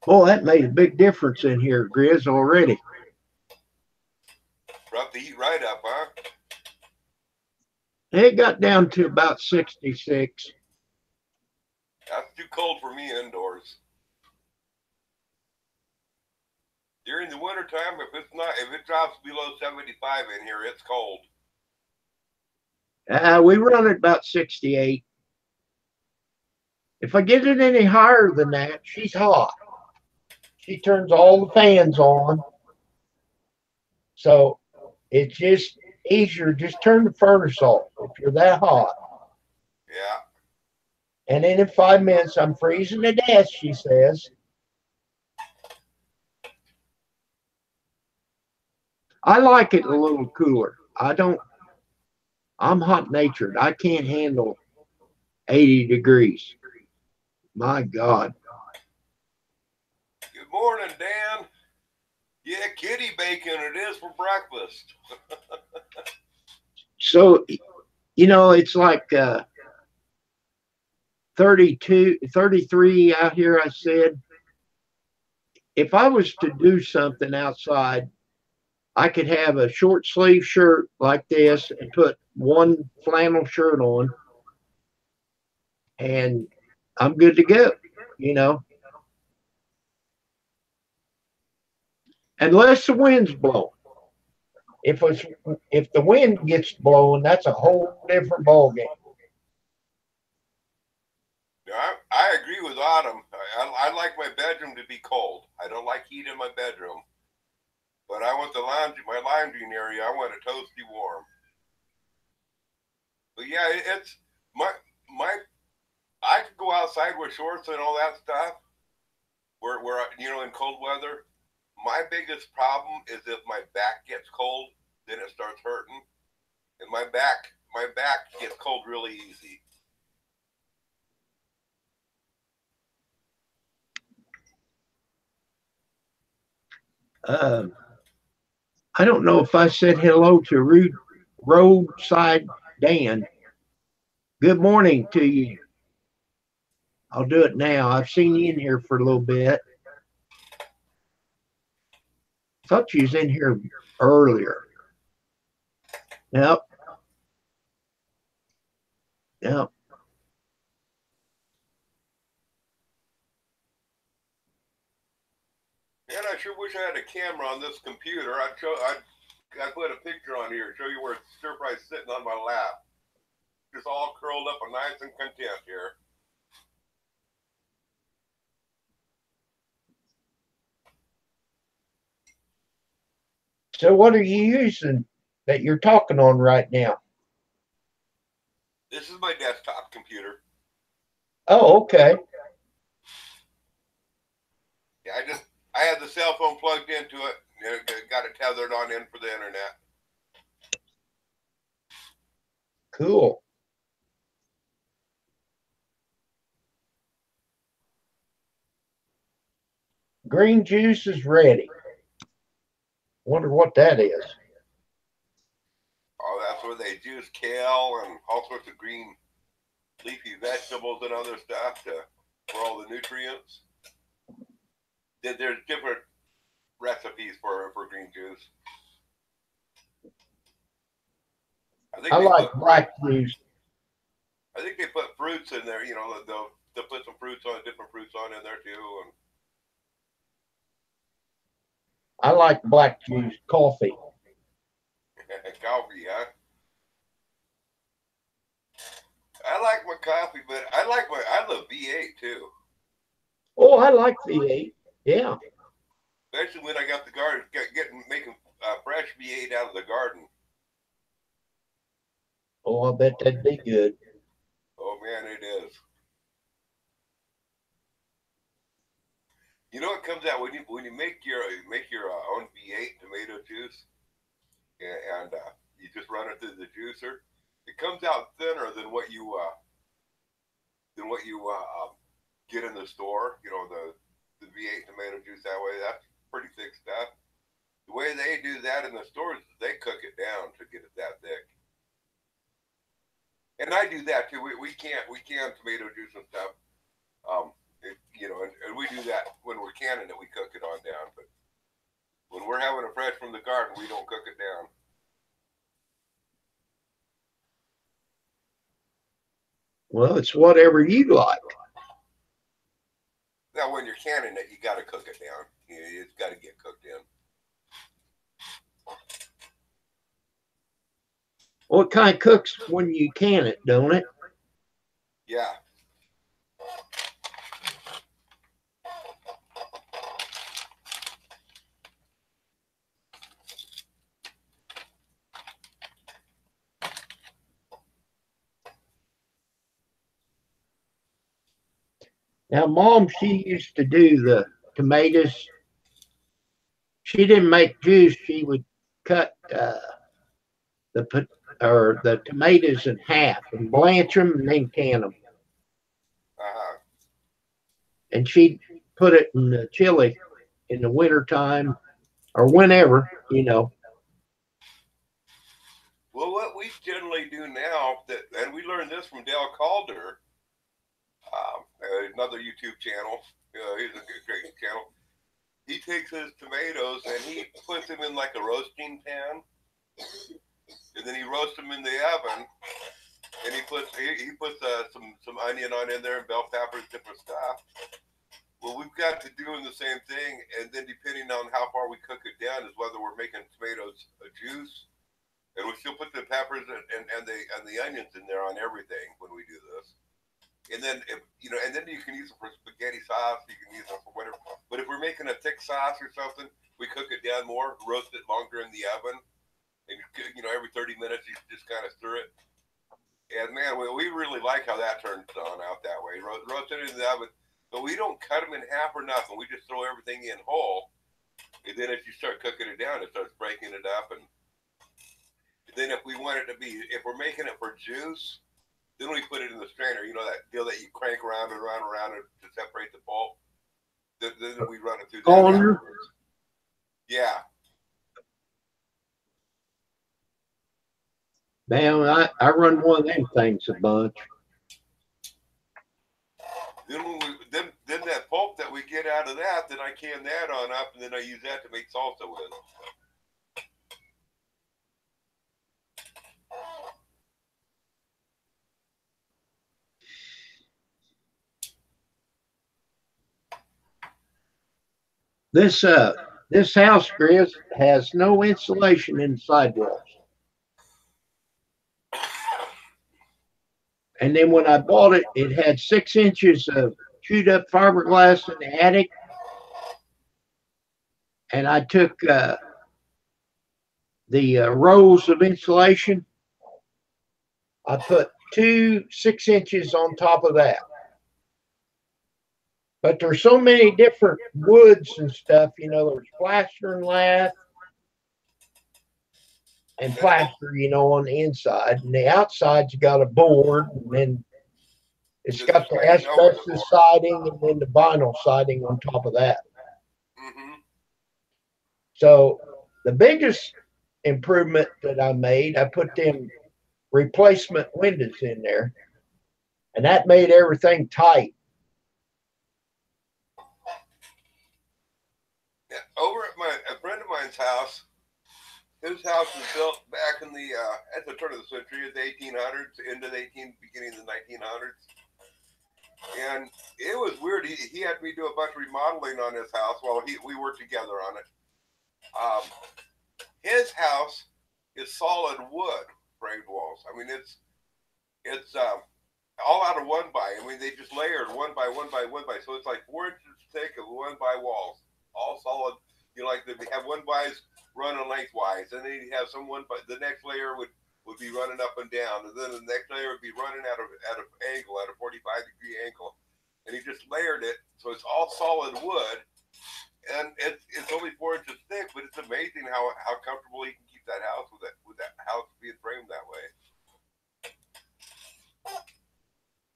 Boy, that made a big difference in here, Grizz, already. Brought the heat right up, huh? It got down to about 66. That's too cold for me indoors. During the wintertime, if it drops below 75 in here, it's cold. We run at about 68. If I get it any higher than that, she's hot. She turns all the fans on. So it's just easier. Just turn the furnace off if you're that hot. Yeah. And then in 5 minutes, I'm freezing to death, she says. I like it a little cooler. I'm hot natured. I can't handle 80 degrees. My God. Good morning, Dan. Yeah, kitty bacon it is for breakfast. So, it's like 32, 33 out here, I said. If I was to do something outside, I could have a short sleeve shirt like this and put one flannel shirt on, and I'm good to go. Unless the wind's blowing. If the wind gets blowing, that's a whole different ballgame. I agree with Autumn. I like my bedroom to be cold. I don't like heat in my bedroom. But I want my lounging area, I want it toasty warm. But yeah, it's my I could go outside with shorts and all that stuff. Where in cold weather. My biggest problem is if my back gets cold, then it starts hurting. And my back gets cold really easy. I don't know if I said hello to Roadside Dan. Good morning to you. I'll do it now. I've seen you in here for a little bit. Thought you was in here earlier. Yep. Yep. Man, I sure wish I had a camera on this computer. I'd put a picture on here, show you where stir fry's sitting on my lap. Just all curled up and nice and content here. So what are you using that you're talking on right now? This is my desktop computer. Oh, okay. Yeah, I had the cell phone plugged into it. Got it tethered on in for the internet. Cool. Green juice is ready. Wonder what that is. Oh, that's where they juice kale and all sorts of green leafy vegetables and other stuff for all the nutrients. There's different recipes for green juice. I like black juice. I think they put fruits in there. They'll put some different fruits on in there too. And I like black juice, coffee. Coffee, huh? I like my coffee, but I love V8 too. Oh, I like V8. Yeah. Especially when I got the garden, making fresh V8 out of the garden. Oh, I bet that'd be good. Oh man, it is. You know what comes out when you make your own V8 tomato juice, and you just run it through the juicer. It comes out thinner than what you get in the store. The V8 tomato juice that way. That's pretty thick stuff. The way they do that in the stores, they cook it down to get it that thick. And I do that too. We can tomato juice and stuff. And we do that when we're canning it. We cook it on down. But when we're having it fresh from the garden, we don't cook it down. Well, it's whatever you like. Now, when you're canning it, you got to cook it down. It's got to get cooked in. Well, it kind of cooks when you can it, don't it? Yeah. Now, Mom, she used to do the tomatoes. She didn't make juice. She would cut the tomatoes in half and blanch them and then can them. Uh-huh. And she'd put it in the chili in the wintertime or whenever, you know. Well, what we generally do now, and we learned this from Dale Calder, another YouTube channel. He's a great channel. He takes his tomatoes and he puts them in like a roasting pan, and then he roasts them in the oven. And he puts some onion on in there and bell peppers, different stuff. Well, we've got to doing the same thing, and then depending on how far we cook it down is whether we're making tomatoes a juice, and we still put the peppers and the onions in there on everything when we do this. And then and then you can use it for spaghetti sauce. You can use it for whatever. But if we're making a thick sauce or something, we cook it down more, roast it longer in the oven, and every 30 minutes you just kind of stir it. And man, we really like how that turns out that way. Roast it in the oven. But we don't cut them in half or nothing. We just throw everything in whole. And then as you start cooking it down, it starts breaking it up. And then if we want it to be, if we're making it for juice, then we put it in the strainer. You know that deal that you crank around and around and around to separate the pulp? Then we run it through that afterwards. Yeah. Man, I run one of them things a bunch. Then that pulp that we get out of that, then I can that on up, and then I use that to make salsa with. This house, Chris, has no insulation in the sidewalls. And then when I bought it, it had 6 inches of chewed up fiberglass in the attic. And I took the rolls of insulation. I put 2 6 inches on top of that. But there's so many different woods and stuff. There's plaster and lath and plaster, on the inside. And the outside's got a board. And then it's got the asbestos siding and then the vinyl siding on top of that. Mm-hmm. So the biggest improvement that I made, I put them replacement windows in there. And that made everything tight. Yeah, over at a friend of mine's house, his house was built back in the at the turn of the century, the 1800s, into the beginning of the 1900s, and it was weird. He had me do a bunch of remodeling on his house while we worked together on it. His house is solid wood framed walls. I mean, it's all out of 1x. I mean, they just layered 1x, 1x, 1x, so it's like 4 inches thick of 1x walls, all solid. Like they have 1x's running lengthwise, and then you have some 1x. The next layer would be running up and down, and then the next layer would be running at an angle, at a 45-degree angle, and he just layered it, so it's all solid wood, and it's only 4 inches thick, but it's amazing how comfortable he can keep that house with that house being framed that way.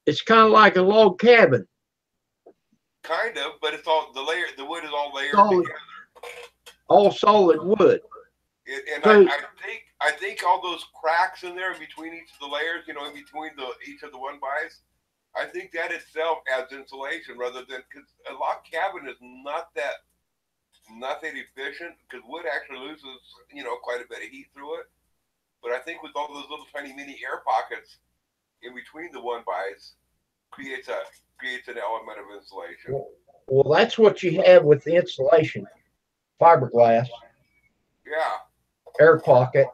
It's kind of like a log cabin. Kind of, but it's all the wood is all layered together. All solid wood. And so, I think all those cracks in there in between each of the layers, in between each of the 1x's, I think that itself adds insulation rather than, because a log cabin is not that efficient, because wood actually loses quite a bit of heat through it. But I think with all those little tiny mini air pockets in between the 1x's creates an element of insulation. Well, that's what you have with the insulation, fiberglass, Yeah. air pocket.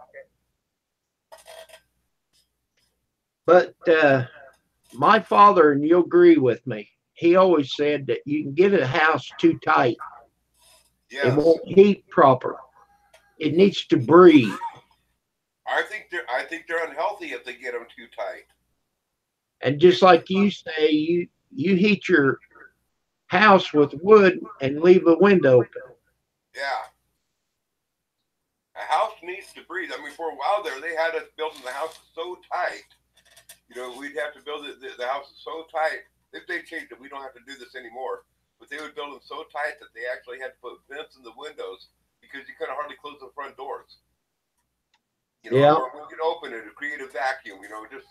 But my father, and you'll agree with me, he always said that you can get a house too tight. It Yes. won't heat proper. It needs to breathe. I think they're unhealthy if they get them too tight. And just like you say, you heat your house with wood and leave a window open. Yeah. A house needs to breathe. I mean, for a while there, they had us building the house so tight. You know, we'd have to build it. The house is so tight. If they changed it, we don't have to do this anymore. But they would build them so tight that they actually had to put vents in the windows because you couldn't hardly close the front doors. You know, Yeah. or when you'd open it to create a vacuum. You know, just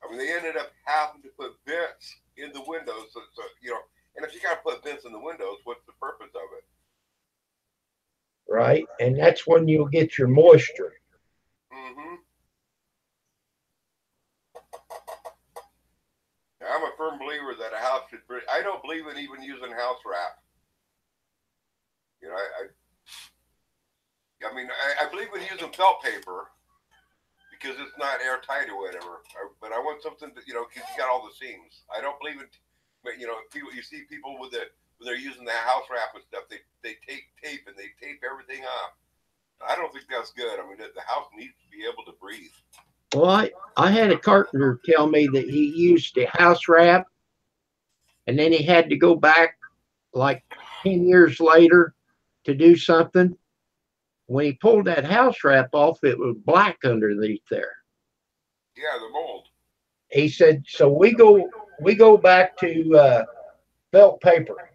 I mean, they ended up having to put vents in the windows. So you know, and if you got to put vents in the windows, what's the purpose of it? Right. And that's when you'll get your moisture. Mm-hmm. I'm a firm believer that a house should breathe. I don't believe in even using house wrap. You know, I mean, I believe in using felt paper because it's not airtight or whatever. But I want something that, you know, because you got all the seams. I don't believe in, but you know, people, you see people with when they're using the house wrap and stuff, they take tape and they tape everything off. I don't think that's good. I mean, the house needs to be able to breathe. Well, I had a carpenter tell me that he used the house wrap and then he had to go back like 10 years later to do something. When he pulled that house wrap off, it was black underneath there. Yeah, the mold. He said, so we go back to felt paper.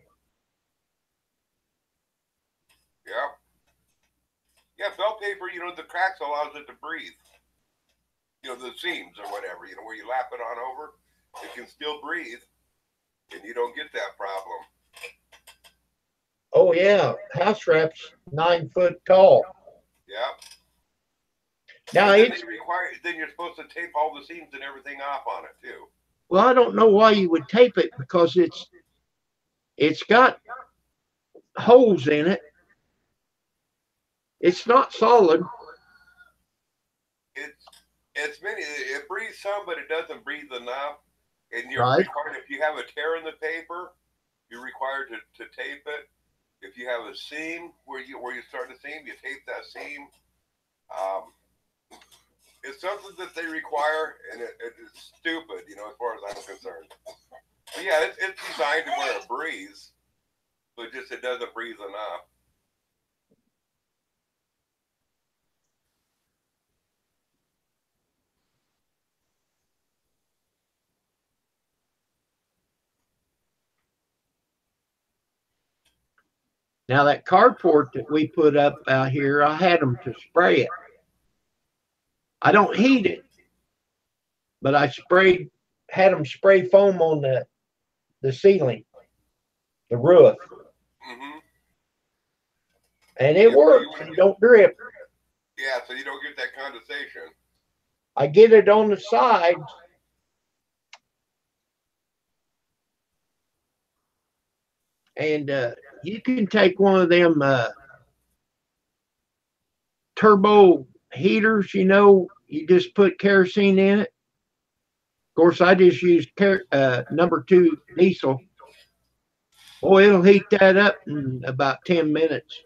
Yeah. Yeah, felt paper, you know, the cracks allows it to breathe. You know, the seams or whatever, you know, where you lap it on over, it can still breathe and you don't get that problem. Oh yeah, house wrap's 9 foot tall. Yeah. Now And then it's then you're supposed to tape all the seams and everything off on it too. well, I don't know why you would tape it because it's got holes in it. It's not solid. It breathes some, but it doesn't breathe enough. And you're Right. required, if you have a tear in the paper, you're required to tape it. If you have a seam where you start a seam, you tape that seam. It's something that they require, and it's stupid, you know, as far as I'm concerned. But yeah, it's designed to where it breathes, but just it doesn't breathe enough. Now that carport that we put up out here, I had them to spray it. I don't heat it, but had them spray foam on the ceiling, the roof, Mm-hmm. and it Yeah, works. It don't drip. yeah, so you don't get that condensation. I get it on the sides. And you can take one of them turbo heaters, you know, you just put kerosene in it. Of course, I just use number 2 diesel. Boy, it'll heat that up in about 10 minutes.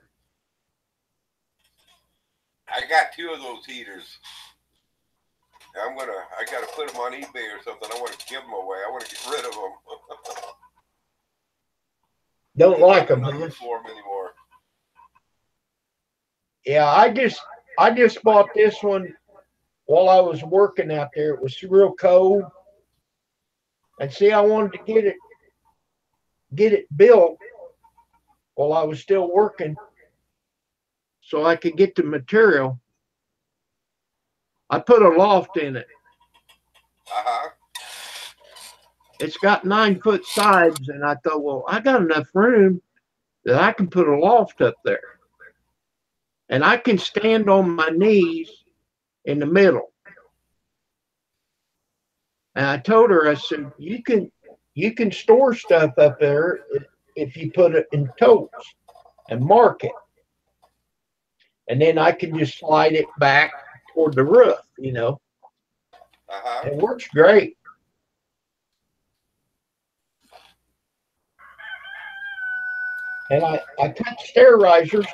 I got 2 of those heaters. I gotta put them on eBay or something. I want to give them away. I want to get rid of them. Don't like them, I'm not huh? used for them anymore. Yeah, I just bought this one while I was working out there. It was real cold, and see, I wanted to get it built while I was still working, so I could get the material. I put a loft in it. Uh-huh. It's got 9 foot sides, and I thought, well, I got enough room that I can put a loft up there, and I can stand on my knees in the middle. And I told her, I said, you can store stuff up there if you put it in totes and mark it. And then I can just slide it back toward the roof, you know. Uh-huh. It works great. And I cut stair risers.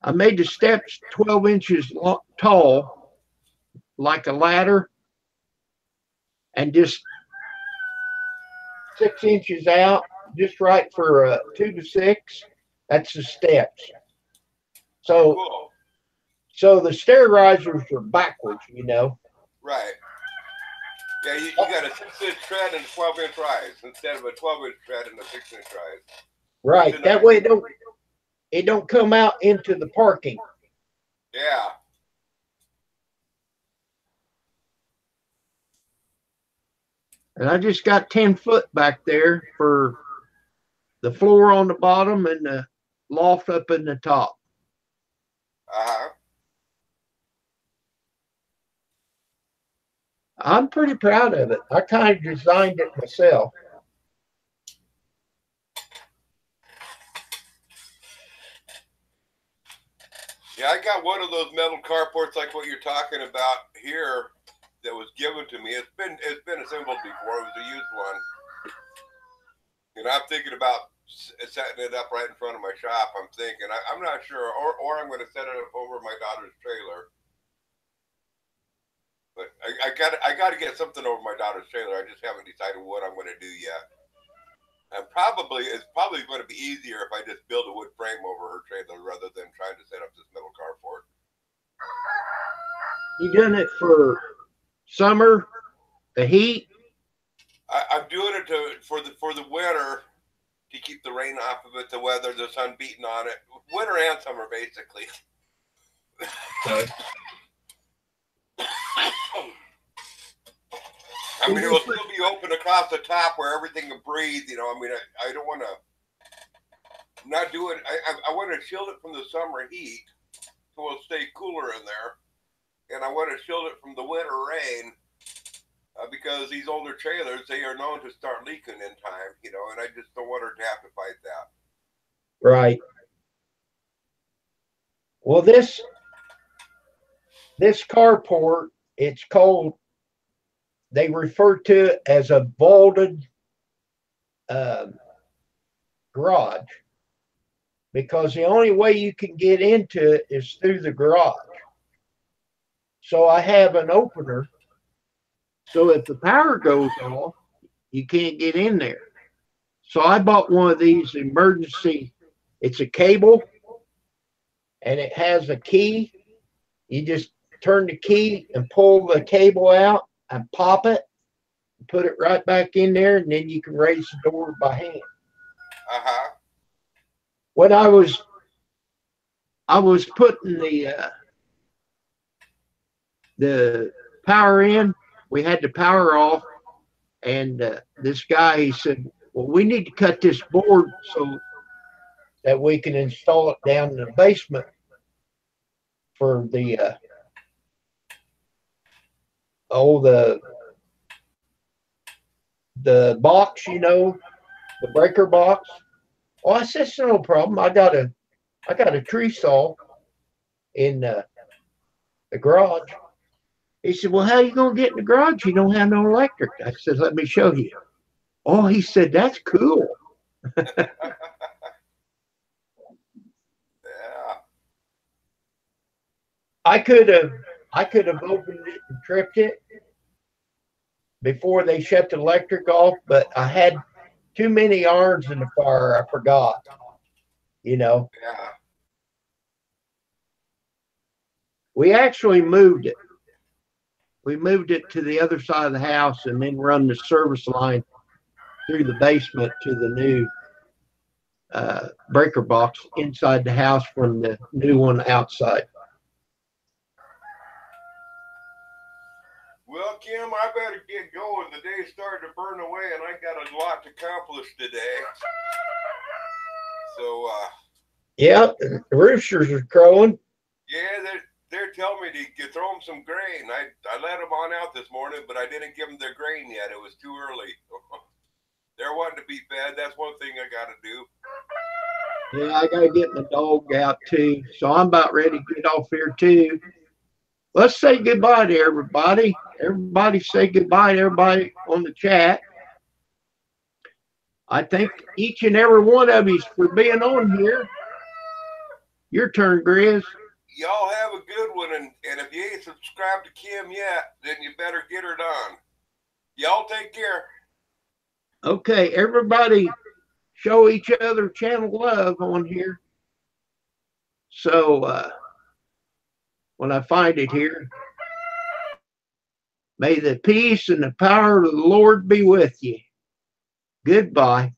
I made the steps 12 inches tall, like a ladder, and just 6 inches out, just right for 2 to 6. That's the steps. So, Cool. so the stair risers are backwards, you know. Right. Yeah, you got a 6-inch tread and a 12-inch rise instead of a 12-inch tread and a 6-inch rise. Right. That way it don't come out into the parking. Yeah. And I just got 10 foot back there for the floor on the bottom and the loft up in the top. Uh-huh. I'm pretty proud of it. I kind of designed it myself. Yeah, I got one of those metal carports like what you're talking about here that was given to me. It's been assembled before. It was a used one. And I'm thinking about setting it up right in front of my shop. I'm thinking, I'm not sure, or I'm going to set it up over my daughter's trailer. But I got to get something over my daughter's trailer. I just haven't decided what I'm going to do yet. And it's probably going to be easier if I just build a wood frame over her trailer rather than trying to set up this metal carport. You done it for summer, the heat? I'm doing it for the winter to keep the rain off of it, the weather, the sun beating on it. Winter and summer, basically. Okay. I mean, it will still be open across the top where everything can breathe. You know, I mean, I don't want to not do it. I want to shield it from the summer heat so it'll stay cooler in there. And I want to shield it from the winter rain because these older trailers, they are known to start leaking in time, you know, and I just don't want her to have to fight that. Right. Well, this carport, it's called, they refer to it as a vaulted garage because the only way you can get into it is through the garage. So I have an opener. So if the power goes off, you can't get in there. So I bought one of these emergency, it's a cable and it has a key. You just turn the key and pull the cable out and pop it, put it right back in there, and then you can raise the door by hand. Uh-huh. When I was putting the power in, we had the power off, and this guy, he said, well, we need to cut this board so that we can install it down in the basement for the the box, you know, the breaker box. Well, I said, no problem. I got a tree saw in the garage. He said, well, how are you going to get in the garage? You don't have no electric. I said, let me show you. Oh, he said, that's cool. Yeah. I could have opened it and tripped it before they shut the electric off, but I had too many irons in the fire. I forgot, you know. Yeah. We actually moved it. We moved it to the other side of the house and then run the service line through the basement to the new breaker box inside the house from the new one outside. Well, Kim, I better get going. The day's starting to burn away, and I got a lot to accomplish today. So, yeah, the roosters are crowing. Yeah, they're telling me to throw them some grain. I let them on out this morning, but I didn't give them their grain yet. It was too early. They're wanting to be fed. That's one thing I got to do. Yeah, I gotta get my dog out too. So I'm about ready to get off here too. Let's say goodbye to everybody. Everybody say goodbye to everybody on the chat. I thank each and every one of you for being on here. Your turn, Grizz. Y'all have a good one, and if you ain't subscribed to Kim yet, then you better get her done. Y'all take care. Okay, everybody show each other channel love on here. So when I find it here, may the peace and the power of the Lord be with you. Goodbye.